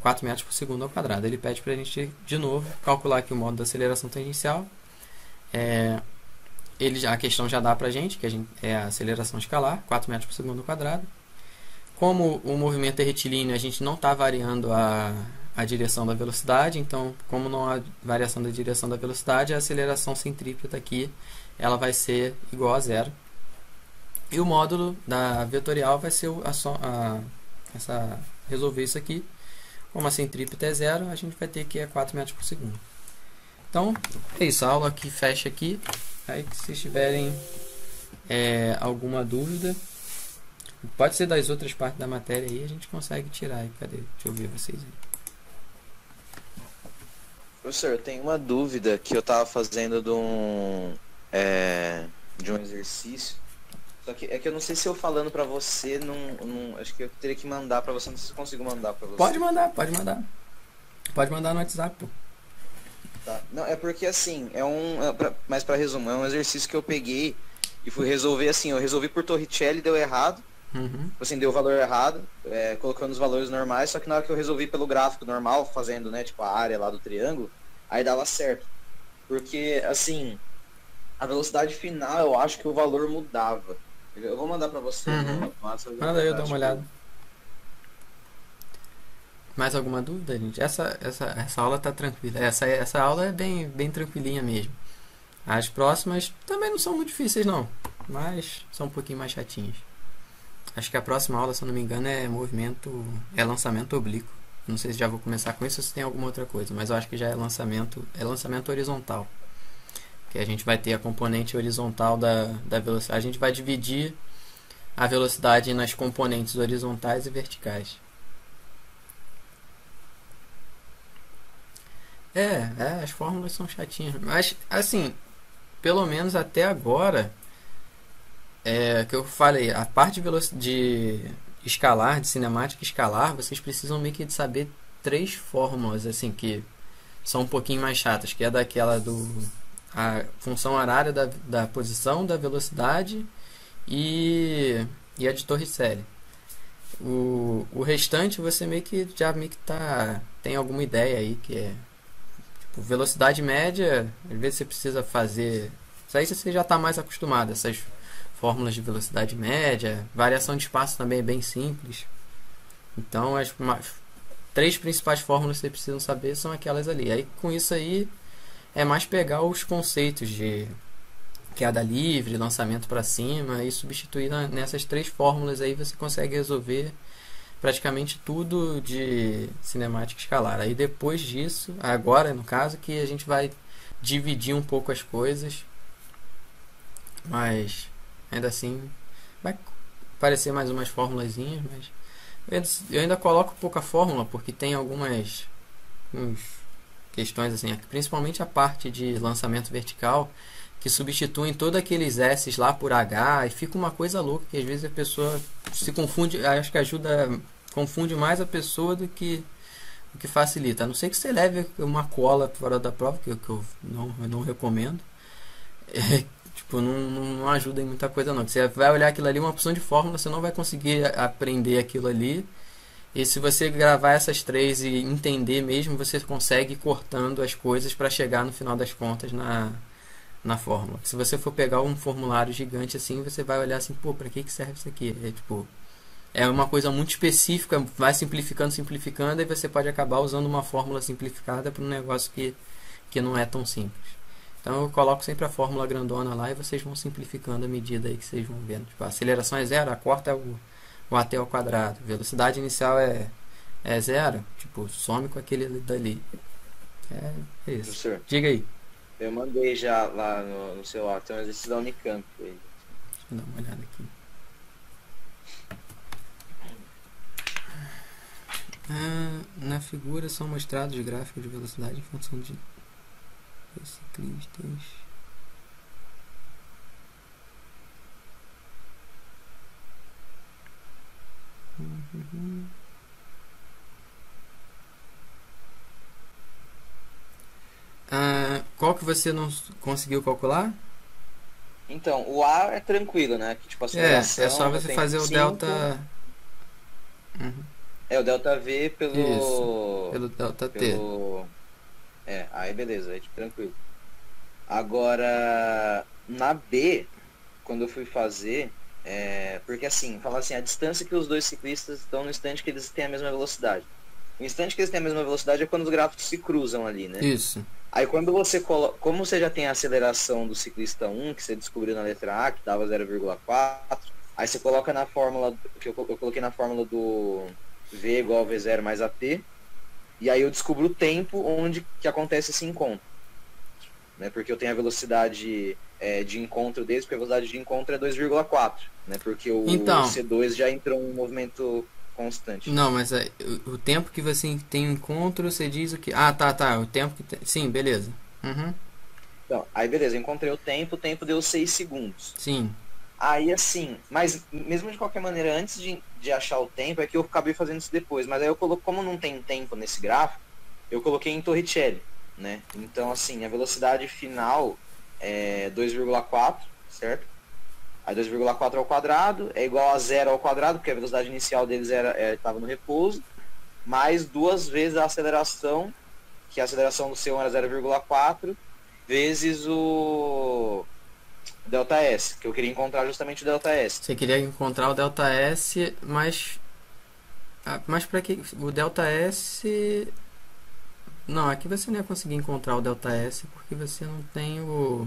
Speaker 1: 4 metros por segundo ao quadrado. Ele pede para a gente, de novo, calcular aqui o módulo da aceleração tangencial. A questão já dá para a gente, que é a aceleração escalar, 4 metros por segundo ao quadrado. Como o movimento é retilíneo, a gente não está variando a direção da velocidade, então, como não há variação da direção da velocidade, a aceleração centrípeta aqui ela vai ser igual a zero. E o módulo da vetorial vai ser resolver isso aqui. Como a centrípeta é zero, a gente vai ter que 4 metros por segundo. Então, é isso. A aula aqui fecha aqui. Aí, se vocês tiverem alguma dúvida, pode ser das outras partes da matéria aí, a gente consegue tirar aí. Cadê? Deixa eu ver vocês aí.
Speaker 2: Professor, eu tenho uma dúvida que eu estava fazendo de um exercício. Só que eu não sei se eu falando para você, acho que eu teria que mandar para você, não sei se eu consigo mandar para você.
Speaker 1: Pode mandar. Pode mandar no WhatsApp, pô.
Speaker 2: Tá. Não, é porque assim, mas para resumo, é um exercício que eu peguei e fui resolver assim, eu resolvi por Torricelli, deu errado.
Speaker 1: Uhum.
Speaker 2: Assim, deu o valor errado, colocando os valores normais, só que na hora que eu resolvi pelo gráfico normal, fazendo, né, tipo a área lá do triângulo, aí dava certo. Porque, assim, a velocidade final, eu acho que o valor mudava. Eu vou mandar pra você.
Speaker 1: Uhum. Manda aí, eu dou uma olhada. Mais alguma dúvida, gente? Essa aula tá tranquila. Essa aula é bem tranquilinha mesmo. As próximas também não são muito difíceis, não. Mas são um pouquinho mais chatinhas. Acho que a próxima aula, se eu não me engano, é lançamento oblíquo. Não sei se já vou começar com isso ou se tem alguma outra coisa, mas eu acho que já é lançamento horizontal. Que a gente vai ter a componente horizontal da velocidade. A gente vai dividir a velocidade nas componentes horizontais e verticais. As fórmulas são chatinhas. Mas, assim, pelo menos até agora, que eu falei, a parte de escalar, de cinemática escalar, vocês precisam meio que de saber 3 fórmulas, assim, que são um pouquinho mais chatas, que é daquela a função horária da posição, da velocidade e a de Torricelli. O restante você meio que tem alguma ideia aí, que é tipo, velocidade média, às vezes você precisa fazer, isso aí você já está mais acostumado, essas fórmulas de velocidade média, variação de espaço também é bem simples. Então as 3 principais fórmulas que vocês precisam saber são aquelas ali. Aí com isso aí é mais pegar os conceitos de queda livre, lançamento para cima e substituir nessas 3 fórmulas aí você consegue resolver praticamente tudo de cinemática escalar. Aí depois disso, agora no caso, que a gente vai dividir um pouco as coisas, mas ainda assim vai aparecer mais umas formulazinhas, mas Eu ainda coloco pouca fórmula, porque tem uns questões assim, principalmente a parte de lançamento vertical, que substituem todos aqueles S's lá por H, e fica uma coisa louca, que às vezes a pessoa se confunde, acho que confunde mais a pessoa do que facilita. A não ser que você leve uma cola fora da prova, que eu não recomendo. Tipo, não ajuda em muita coisa não. Você vai olhar aquilo ali, uma opção de fórmula, você não vai conseguir aprender aquilo ali. E se você gravar essas três e entender mesmo, você consegue ir cortando as coisas para chegar no final das contas na fórmula. Se você for pegar um formulário gigante assim, você vai olhar assim, pô, para que serve isso aqui? É uma coisa muito específica, vai simplificando, simplificando, e você pode acabar usando uma fórmula simplificada para um negócio que não é tão simples. Então eu coloco sempre a fórmula grandona lá e vocês vão simplificando à medida aí que vocês vão vendo. Tipo, a aceleração é zero, a corta é o AT ao quadrado. Velocidade inicial é zero, tipo, some com aquele dali. É isso.
Speaker 2: Professor,
Speaker 1: Diga aí.
Speaker 2: eu mandei já lá no celular, tem um exercício da Unicamp aí.
Speaker 1: Deixa eu dar uma olhada aqui. Na figura são mostrados gráficos de velocidade em função de ciclistas. Qual que você não conseguiu calcular?
Speaker 2: Então, o A é tranquilo, né? Que, tipo, aceleração,
Speaker 1: É só você fazer o
Speaker 2: 5,
Speaker 1: delta.
Speaker 2: É o delta V
Speaker 1: Isso, pelo delta T.
Speaker 2: Aí beleza, aí tipo, tranquilo. Agora, na B, quando eu fui fazer, porque assim, fala assim, a distância que os dois ciclistas estão no instante que eles têm a mesma velocidade. O instante que eles têm a mesma velocidade é quando os gráficos se cruzam ali, né?
Speaker 1: Isso.
Speaker 2: Aí quando você coloca, como você já tem a aceleração do ciclista 1, que você descobriu na letra A, que dava 0,4, aí você coloca na fórmula, que eu coloquei na fórmula do V igual a V0 mais AT, e aí eu descubro o tempo onde que acontece esse encontro. Né? Porque eu tenho a velocidade de encontro deles, porque a velocidade de encontro é 2,4, né? Porque o C2 já entrou em um movimento constante.
Speaker 1: Não, mas o tempo que você tem um encontro, você diz o que... Ah, tá, o tempo que tem... Sim, beleza. Uhum.
Speaker 2: Então, aí beleza, eu encontrei o tempo deu 6 segundos.
Speaker 1: Sim.
Speaker 2: Aí assim, mas mesmo de qualquer maneira, antes de achar o tempo, é que eu acabei fazendo isso depois, mas aí eu coloco, como não tem tempo nesse gráfico, eu coloquei em Torricelli, né? Então assim, a velocidade final é 2,4, certo? Aí 2,4 ao quadrado é igual a 0 ao quadrado, porque a velocidade inicial deles estava no repouso, mais 2 vezes a aceleração, que a aceleração do C1 era 0,4, vezes o ΔS, que eu queria encontrar justamente o ΔS.
Speaker 1: Você queria encontrar o ΔS, mas para que o ΔS... Não, aqui você não ia conseguir encontrar o ΔS porque você não tem o...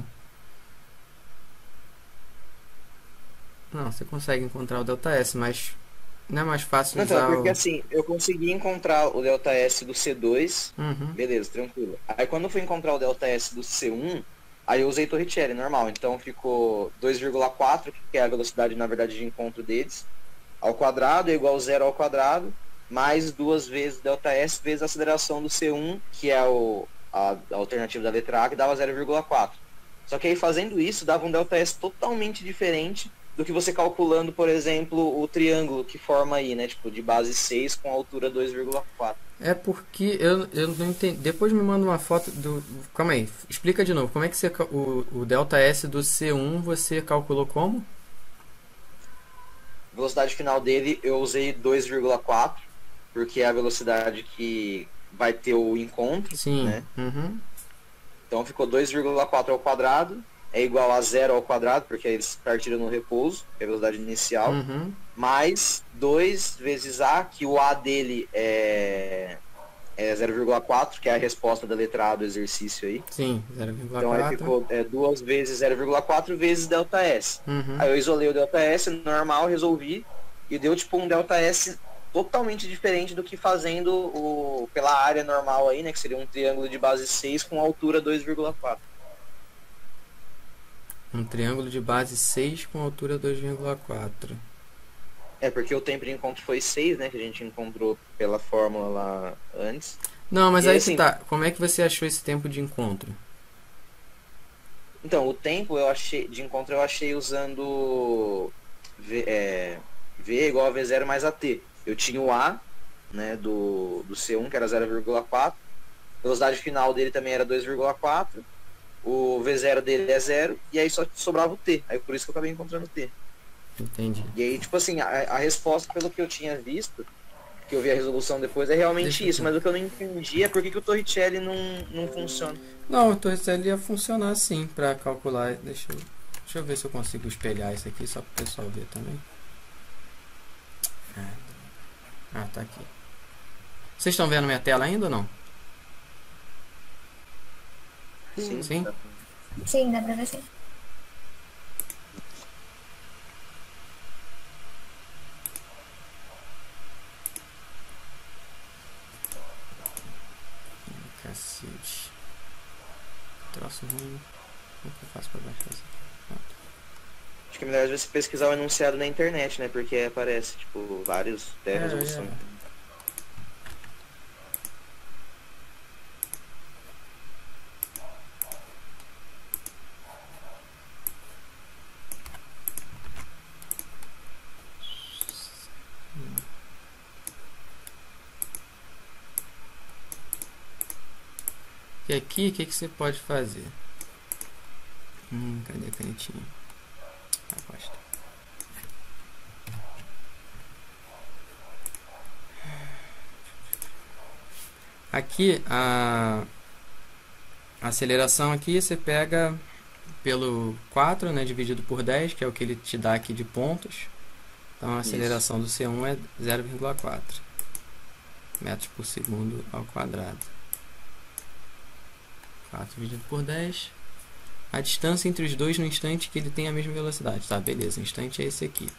Speaker 1: Não, você consegue encontrar o ΔS, mas não é mais fácil
Speaker 2: Não,
Speaker 1: usar
Speaker 2: então, porque assim, eu consegui encontrar o ΔS do C2, beleza, tranquilo. Aí quando eu fui encontrar o ΔS do C1, aí eu usei Torricelli, normal. Então ficou 2,4, que é a velocidade, na verdade, de encontro deles, ao quadrado é igual a 0 ao quadrado, mais 2 vezes ΔS vezes a aceleração do C1, que é a alternativa da letra A, que dava 0,4. Só que aí fazendo isso, dava um ΔS totalmente diferente do que você calculando, por exemplo, o triângulo que forma aí, né? Tipo, de base 6 com altura 2,4.
Speaker 1: É porque eu não entendi. Depois me manda uma foto do... Calma aí, explica de novo. Como é que você, o ΔS do C1 você calculou como?
Speaker 2: Velocidade final dele eu usei 2,4, porque é a velocidade que vai ter o encontro.
Speaker 1: Sim.
Speaker 2: Né?
Speaker 1: Uhum.
Speaker 2: Então ficou 2,4 ao quadrado, é igual a 0 ao quadrado, porque eles partiram no repouso, que é a velocidade inicial, mais 2 vezes A, que o A dele é 0,4, que é a resposta da letra A do exercício aí.
Speaker 1: Sim, 0,4.
Speaker 2: Então aí ficou 2 vezes 0,4 vezes ΔS. Aí eu isolei o ΔS normal, resolvi, e deu tipo um ΔS totalmente diferente do que fazendo pela área normal aí, né, que seria um triângulo de base 6 com altura 2,4.
Speaker 1: Um triângulo de base 6 com altura 2,4.
Speaker 2: É porque o tempo de encontro foi 6, né? Que a gente encontrou pela fórmula lá antes.
Speaker 1: Não, mas
Speaker 2: E aí,
Speaker 1: aí que
Speaker 2: assim,
Speaker 1: tá. Como é que você achou esse tempo de encontro?
Speaker 2: então, o tempo eu achei de encontro eu achei usando V igual a V0 mais AT. Eu tinha o A, né, do C1, que era 0,4. A velocidade final dele também era 2,4. O V0 dele é 0. E aí só sobrava o T. Aí por isso que eu acabei encontrando o T.
Speaker 1: Entendi.
Speaker 2: E aí, tipo assim, a resposta, pelo que eu tinha visto, que eu vi a resolução depois, é
Speaker 1: Deixa
Speaker 2: realmente isso.
Speaker 1: aqui.
Speaker 2: Mas o que eu não entendi é por que o Torricelli não funciona.
Speaker 1: Não, o Torricelli ia funcionar sim pra calcular. Deixa eu ver se eu consigo espelhar isso aqui só pro pessoal ver também. Ah, tá aqui. Vocês estão vendo minha tela ainda ou não?
Speaker 2: Sim.
Speaker 1: Sim?
Speaker 3: Sim, dá pra ver sim.
Speaker 1: Cacete. Troço ruim. Como que eu faço pra baixar isso aqui? Pronto.
Speaker 2: Acho que é melhor às vezes pesquisar o enunciado na internet, né? Porque aparece, tipo, vários resolução.
Speaker 1: E aqui, o que você pode fazer? Cadê a canetinha? Aposta. Aqui, a aceleração aqui, você pega pelo 4, né, dividido por 10, que é o que ele te dá aqui de pontos. Então, a aceleração do C1 é 0,4 metros por segundo ao quadrado. 4 dividido por 10. A distância entre os dois no instante que ele tem a mesma velocidade. Tá, beleza. O instante é esse aqui.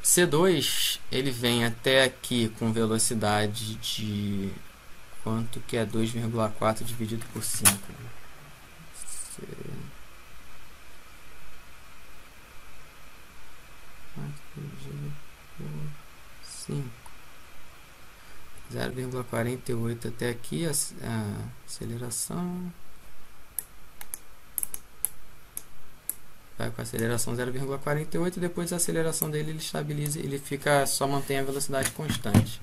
Speaker 1: C2, ele vem até aqui com velocidade de... Quanto que é 2,4 dividido por 5? C... 4 dividido por 5. 0,48 até aqui, a aceleração. Vai com a aceleração 0,48 e depois a aceleração dele ele estabiliza, ele fica, só mantém a velocidade constante.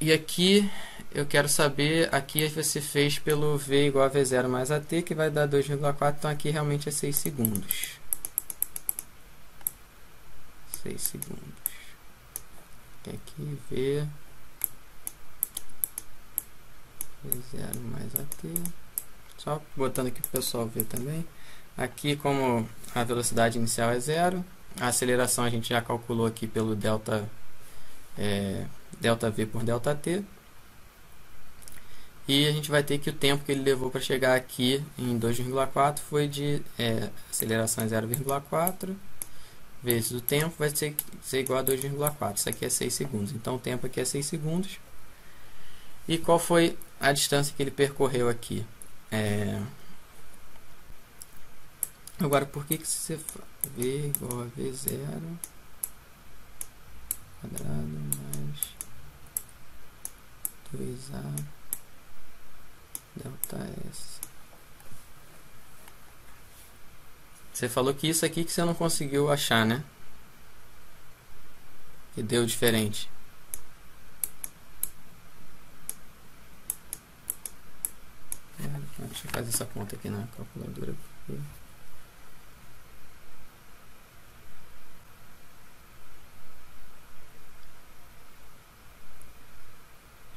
Speaker 1: E aqui eu quero saber, aqui você fez pelo V igual a V0 mais AT, que vai dar 2,4, então aqui realmente é 6 segundos. 6 segundos. Aqui V V0 mais AT. Só botando aqui para o pessoal ver também. Aqui, como a velocidade inicial é 0, a aceleração a gente já calculou aqui pelo delta V por delta T. E a gente vai ter que o tempo que ele levou para chegar aqui em 2,4 foi de aceleração é 0,4 vezes o tempo vai ser igual a 2,4. Isso aqui é 6 segundos. Então o tempo aqui é 6 segundos. E qual foi a distância que ele percorreu aqui? Agora, por que você V igual a V0 quadrado mais 2A delta S? Você falou que isso aqui que você não conseguiu achar, né? Que deu diferente. Deixa eu fazer essa conta aqui na calculadora.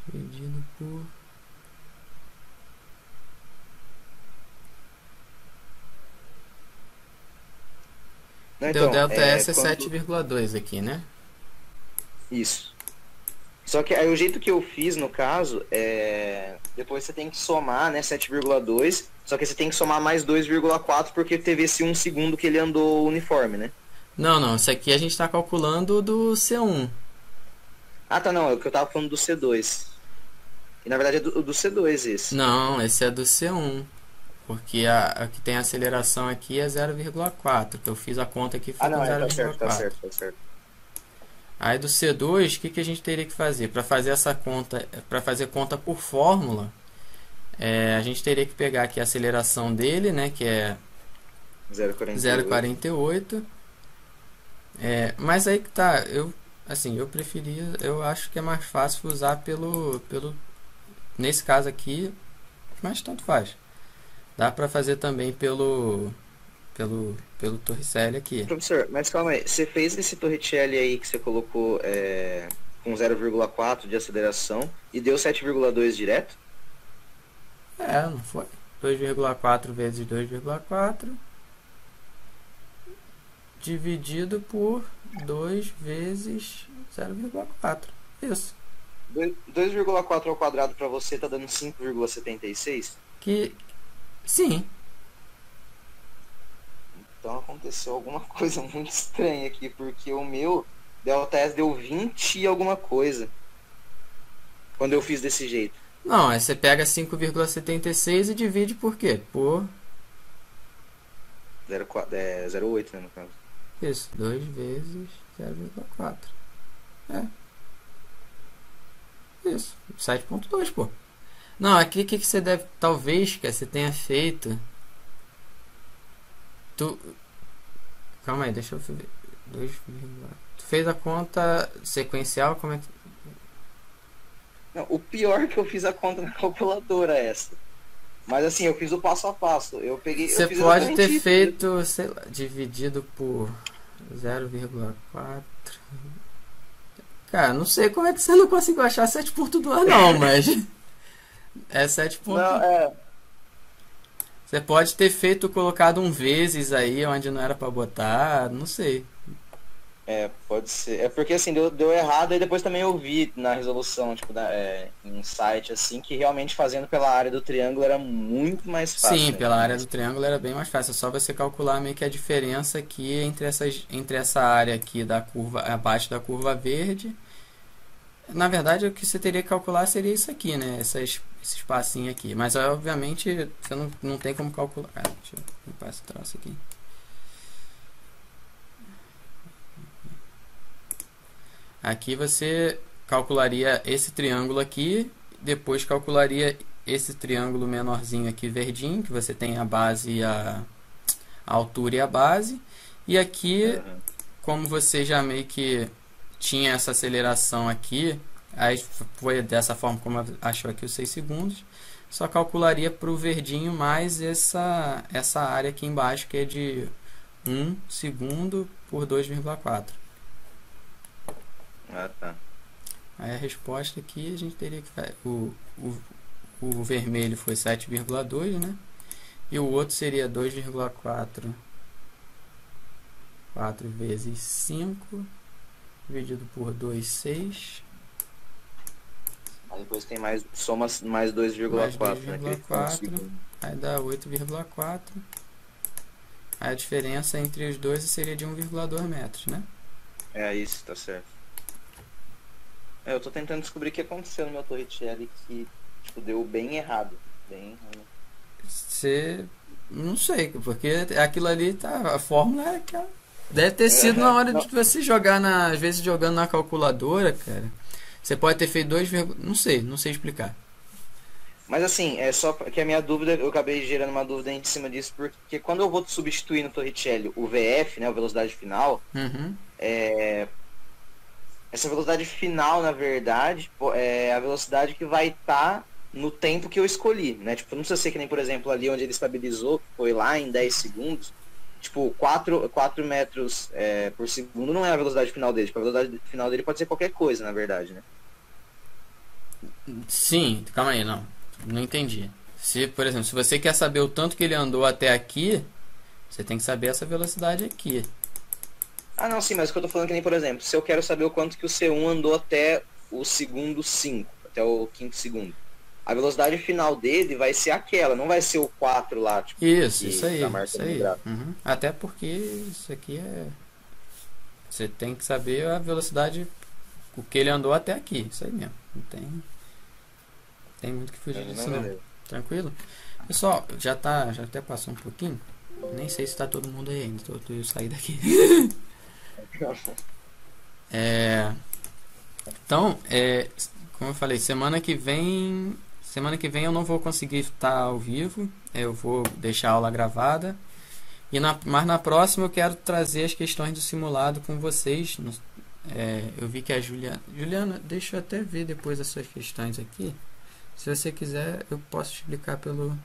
Speaker 1: Dividido por...
Speaker 2: Não,
Speaker 1: Deu
Speaker 2: então,
Speaker 1: delta S é
Speaker 2: quando...
Speaker 1: 7,2 aqui, né?
Speaker 2: Isso. Só que aí o jeito que eu fiz no caso depois você tem que somar, né, 7,2, só que você tem que somar mais 2,4 porque teve esse 1 segundo que ele andou uniforme, né?
Speaker 1: Não, isso aqui a gente está calculando do C1.
Speaker 2: Ah, tá, não, é o que eu tava falando do C2. E na verdade é do C2 esse.
Speaker 1: Não, esse é do C1. Porque a que tem aceleração aqui é 0,4, que eu fiz a conta aqui foi
Speaker 2: Ah,
Speaker 1: com
Speaker 2: não, tá certo,
Speaker 1: 0,4.
Speaker 2: tá certo.
Speaker 1: Aí do C2, o que a gente teria que fazer? Para fazer essa conta, para fazer conta por fórmula, a gente teria que pegar aqui a aceleração dele, né, que é
Speaker 2: 0,48.
Speaker 1: 0,48. Mas aí que tá, eu preferia, eu acho que é mais fácil usar nesse caso aqui, mas tanto faz. Dá para fazer também pelo Torricelli aqui.
Speaker 2: Professor, mas calma aí, você fez esse Torricelli aí que você colocou com 0,4 de aceleração e deu 7,2 direto?
Speaker 1: Não foi? 2,4 vezes 2,4 dividido por 2 vezes 0,4. Isso.
Speaker 2: 2,4 ao quadrado para você tá dando 5,76?
Speaker 1: Sim.
Speaker 2: Então aconteceu alguma coisa muito estranha aqui, porque o meu ΔS deu 20 e alguma coisa quando eu fiz desse jeito.
Speaker 1: Não, aí você pega 5,76 e divide por quê? Por
Speaker 2: 0,8, né, no caso.
Speaker 1: isso, 2 vezes 0,4. Isso, 7,2, pô. Não, aqui o que você deve, talvez, que você tenha feito. Calma aí, deixa eu ver. 2, tu fez a conta sequencial, como é que...
Speaker 2: Não, o pior é que eu fiz a conta na calculadora essa. Mas assim, eu fiz o passo a passo.
Speaker 1: Você pode ter feito, sei lá, dividido por 0,4. Cara, não sei como é que você não conseguiu achar 7,2 não, mas é 7.
Speaker 2: Não,
Speaker 1: Você pode ter colocado um vezes aí onde não era pra botar, não sei.
Speaker 2: Pode ser. É porque assim, deu errado e depois também eu vi na resolução, tipo, em um site assim, que realmente fazendo pela área do triângulo era muito mais fácil.
Speaker 1: Sim,
Speaker 2: né?
Speaker 1: pela área do triângulo era bem mais fácil. É só você calcular meio que a diferença aqui entre essa área aqui da curva, abaixo da curva verde. Na verdade, o que você teria que calcular seria isso aqui, né? Esse espacinho aqui. Mas, obviamente, você não tem como calcular. Deixa eu limpar esse troço aqui. Aqui você calcularia esse triângulo aqui, depois calcularia esse triângulo menorzinho aqui, verdinho, que você tem a base e a altura e a base. E aqui, como você já meio que tinha essa aceleração aqui, aí foi dessa forma como achou aqui os 6 segundos, só calcularia para o verdinho mais essa área aqui embaixo, que é de 1 segundo por 2,4.
Speaker 2: Ah, tá.
Speaker 1: Aí a resposta aqui a gente teria que fazer. O vermelho foi 7,2, né? E o outro seria 2,4 4 vezes 5 dividido por 2, 6.
Speaker 2: Aí depois tem soma mais 2,4, né?
Speaker 1: 2,4. Aí dá 8,4. Aí a diferença entre os dois seria de 1,2 metros, né?
Speaker 2: É isso, tá certo. Eu tô tentando descobrir o que aconteceu no meu Torricelli que tipo, deu bem errado.
Speaker 1: Não sei, porque aquilo ali tá. A fórmula é aquela. Deve ter sido na hora de você jogar às vezes jogando na calculadora, cara. Você pode ter feito 2, não sei explicar.
Speaker 2: Mas assim, é só que a minha dúvida, eu acabei gerando uma dúvida em cima disso, porque quando eu vou substituir no Torricelli o VF, né, a velocidade final, essa velocidade final, na verdade, é a velocidade que vai estar no tempo que eu escolhi, né? Tipo, não precisa ser que nem, por exemplo, ali onde ele estabilizou, que foi lá em 10 segundos, tipo, 4 metros por segundo não é a velocidade final dele. Tipo, a velocidade final dele pode ser qualquer coisa, na verdade, né?
Speaker 1: Sim, calma aí, não entendi. Por exemplo, se você quer saber o tanto que ele andou até aqui, você tem que saber essa velocidade aqui.
Speaker 2: Ah, não, sim, mas o que eu tô falando é que nem, por exemplo, se eu quero saber o quanto que o C1 andou até o segundo 5, até o quinto segundo, a velocidade final dele vai ser aquela, não vai ser o 4 lá, tipo,
Speaker 1: isso aí.
Speaker 2: Uhum.
Speaker 1: Até porque isso aqui você tem que saber a velocidade, o que ele andou até aqui, isso aí mesmo. Não tem muito que fugir disso, não. Tranquilo? Pessoal, já até passou um pouquinho. Nem sei se tá todo mundo aí ainda. Eu sair daqui. Então, como eu falei, semana que vem eu não vou conseguir estar ao vivo. Eu vou deixar a aula gravada. Mas na próxima eu quero trazer as questões do simulado com vocês. Eu vi que a Juliana, deixa eu até ver depois as suas questões aqui. Se você quiser, eu posso explicar pelo...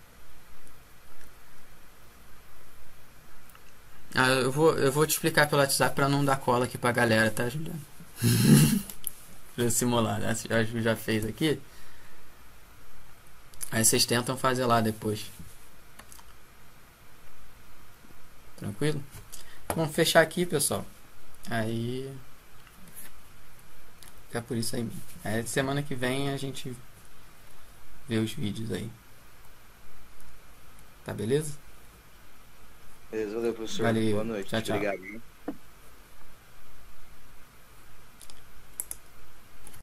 Speaker 1: eu vou te explicar pelo WhatsApp para não dar cola aqui pra galera, tá, Juliana? Pro simulado. A Ju já fez aqui. Aí vocês tentam fazer lá depois. Tranquilo? Vamos fechar aqui, pessoal. Aí... É por isso aí mesmo. Semana que vem a gente vê os vídeos aí. Tá beleza?
Speaker 2: Beleza, valeu, professor.
Speaker 1: Valeu.
Speaker 2: Boa noite.
Speaker 1: Tchau, tchau.
Speaker 2: Obrigado.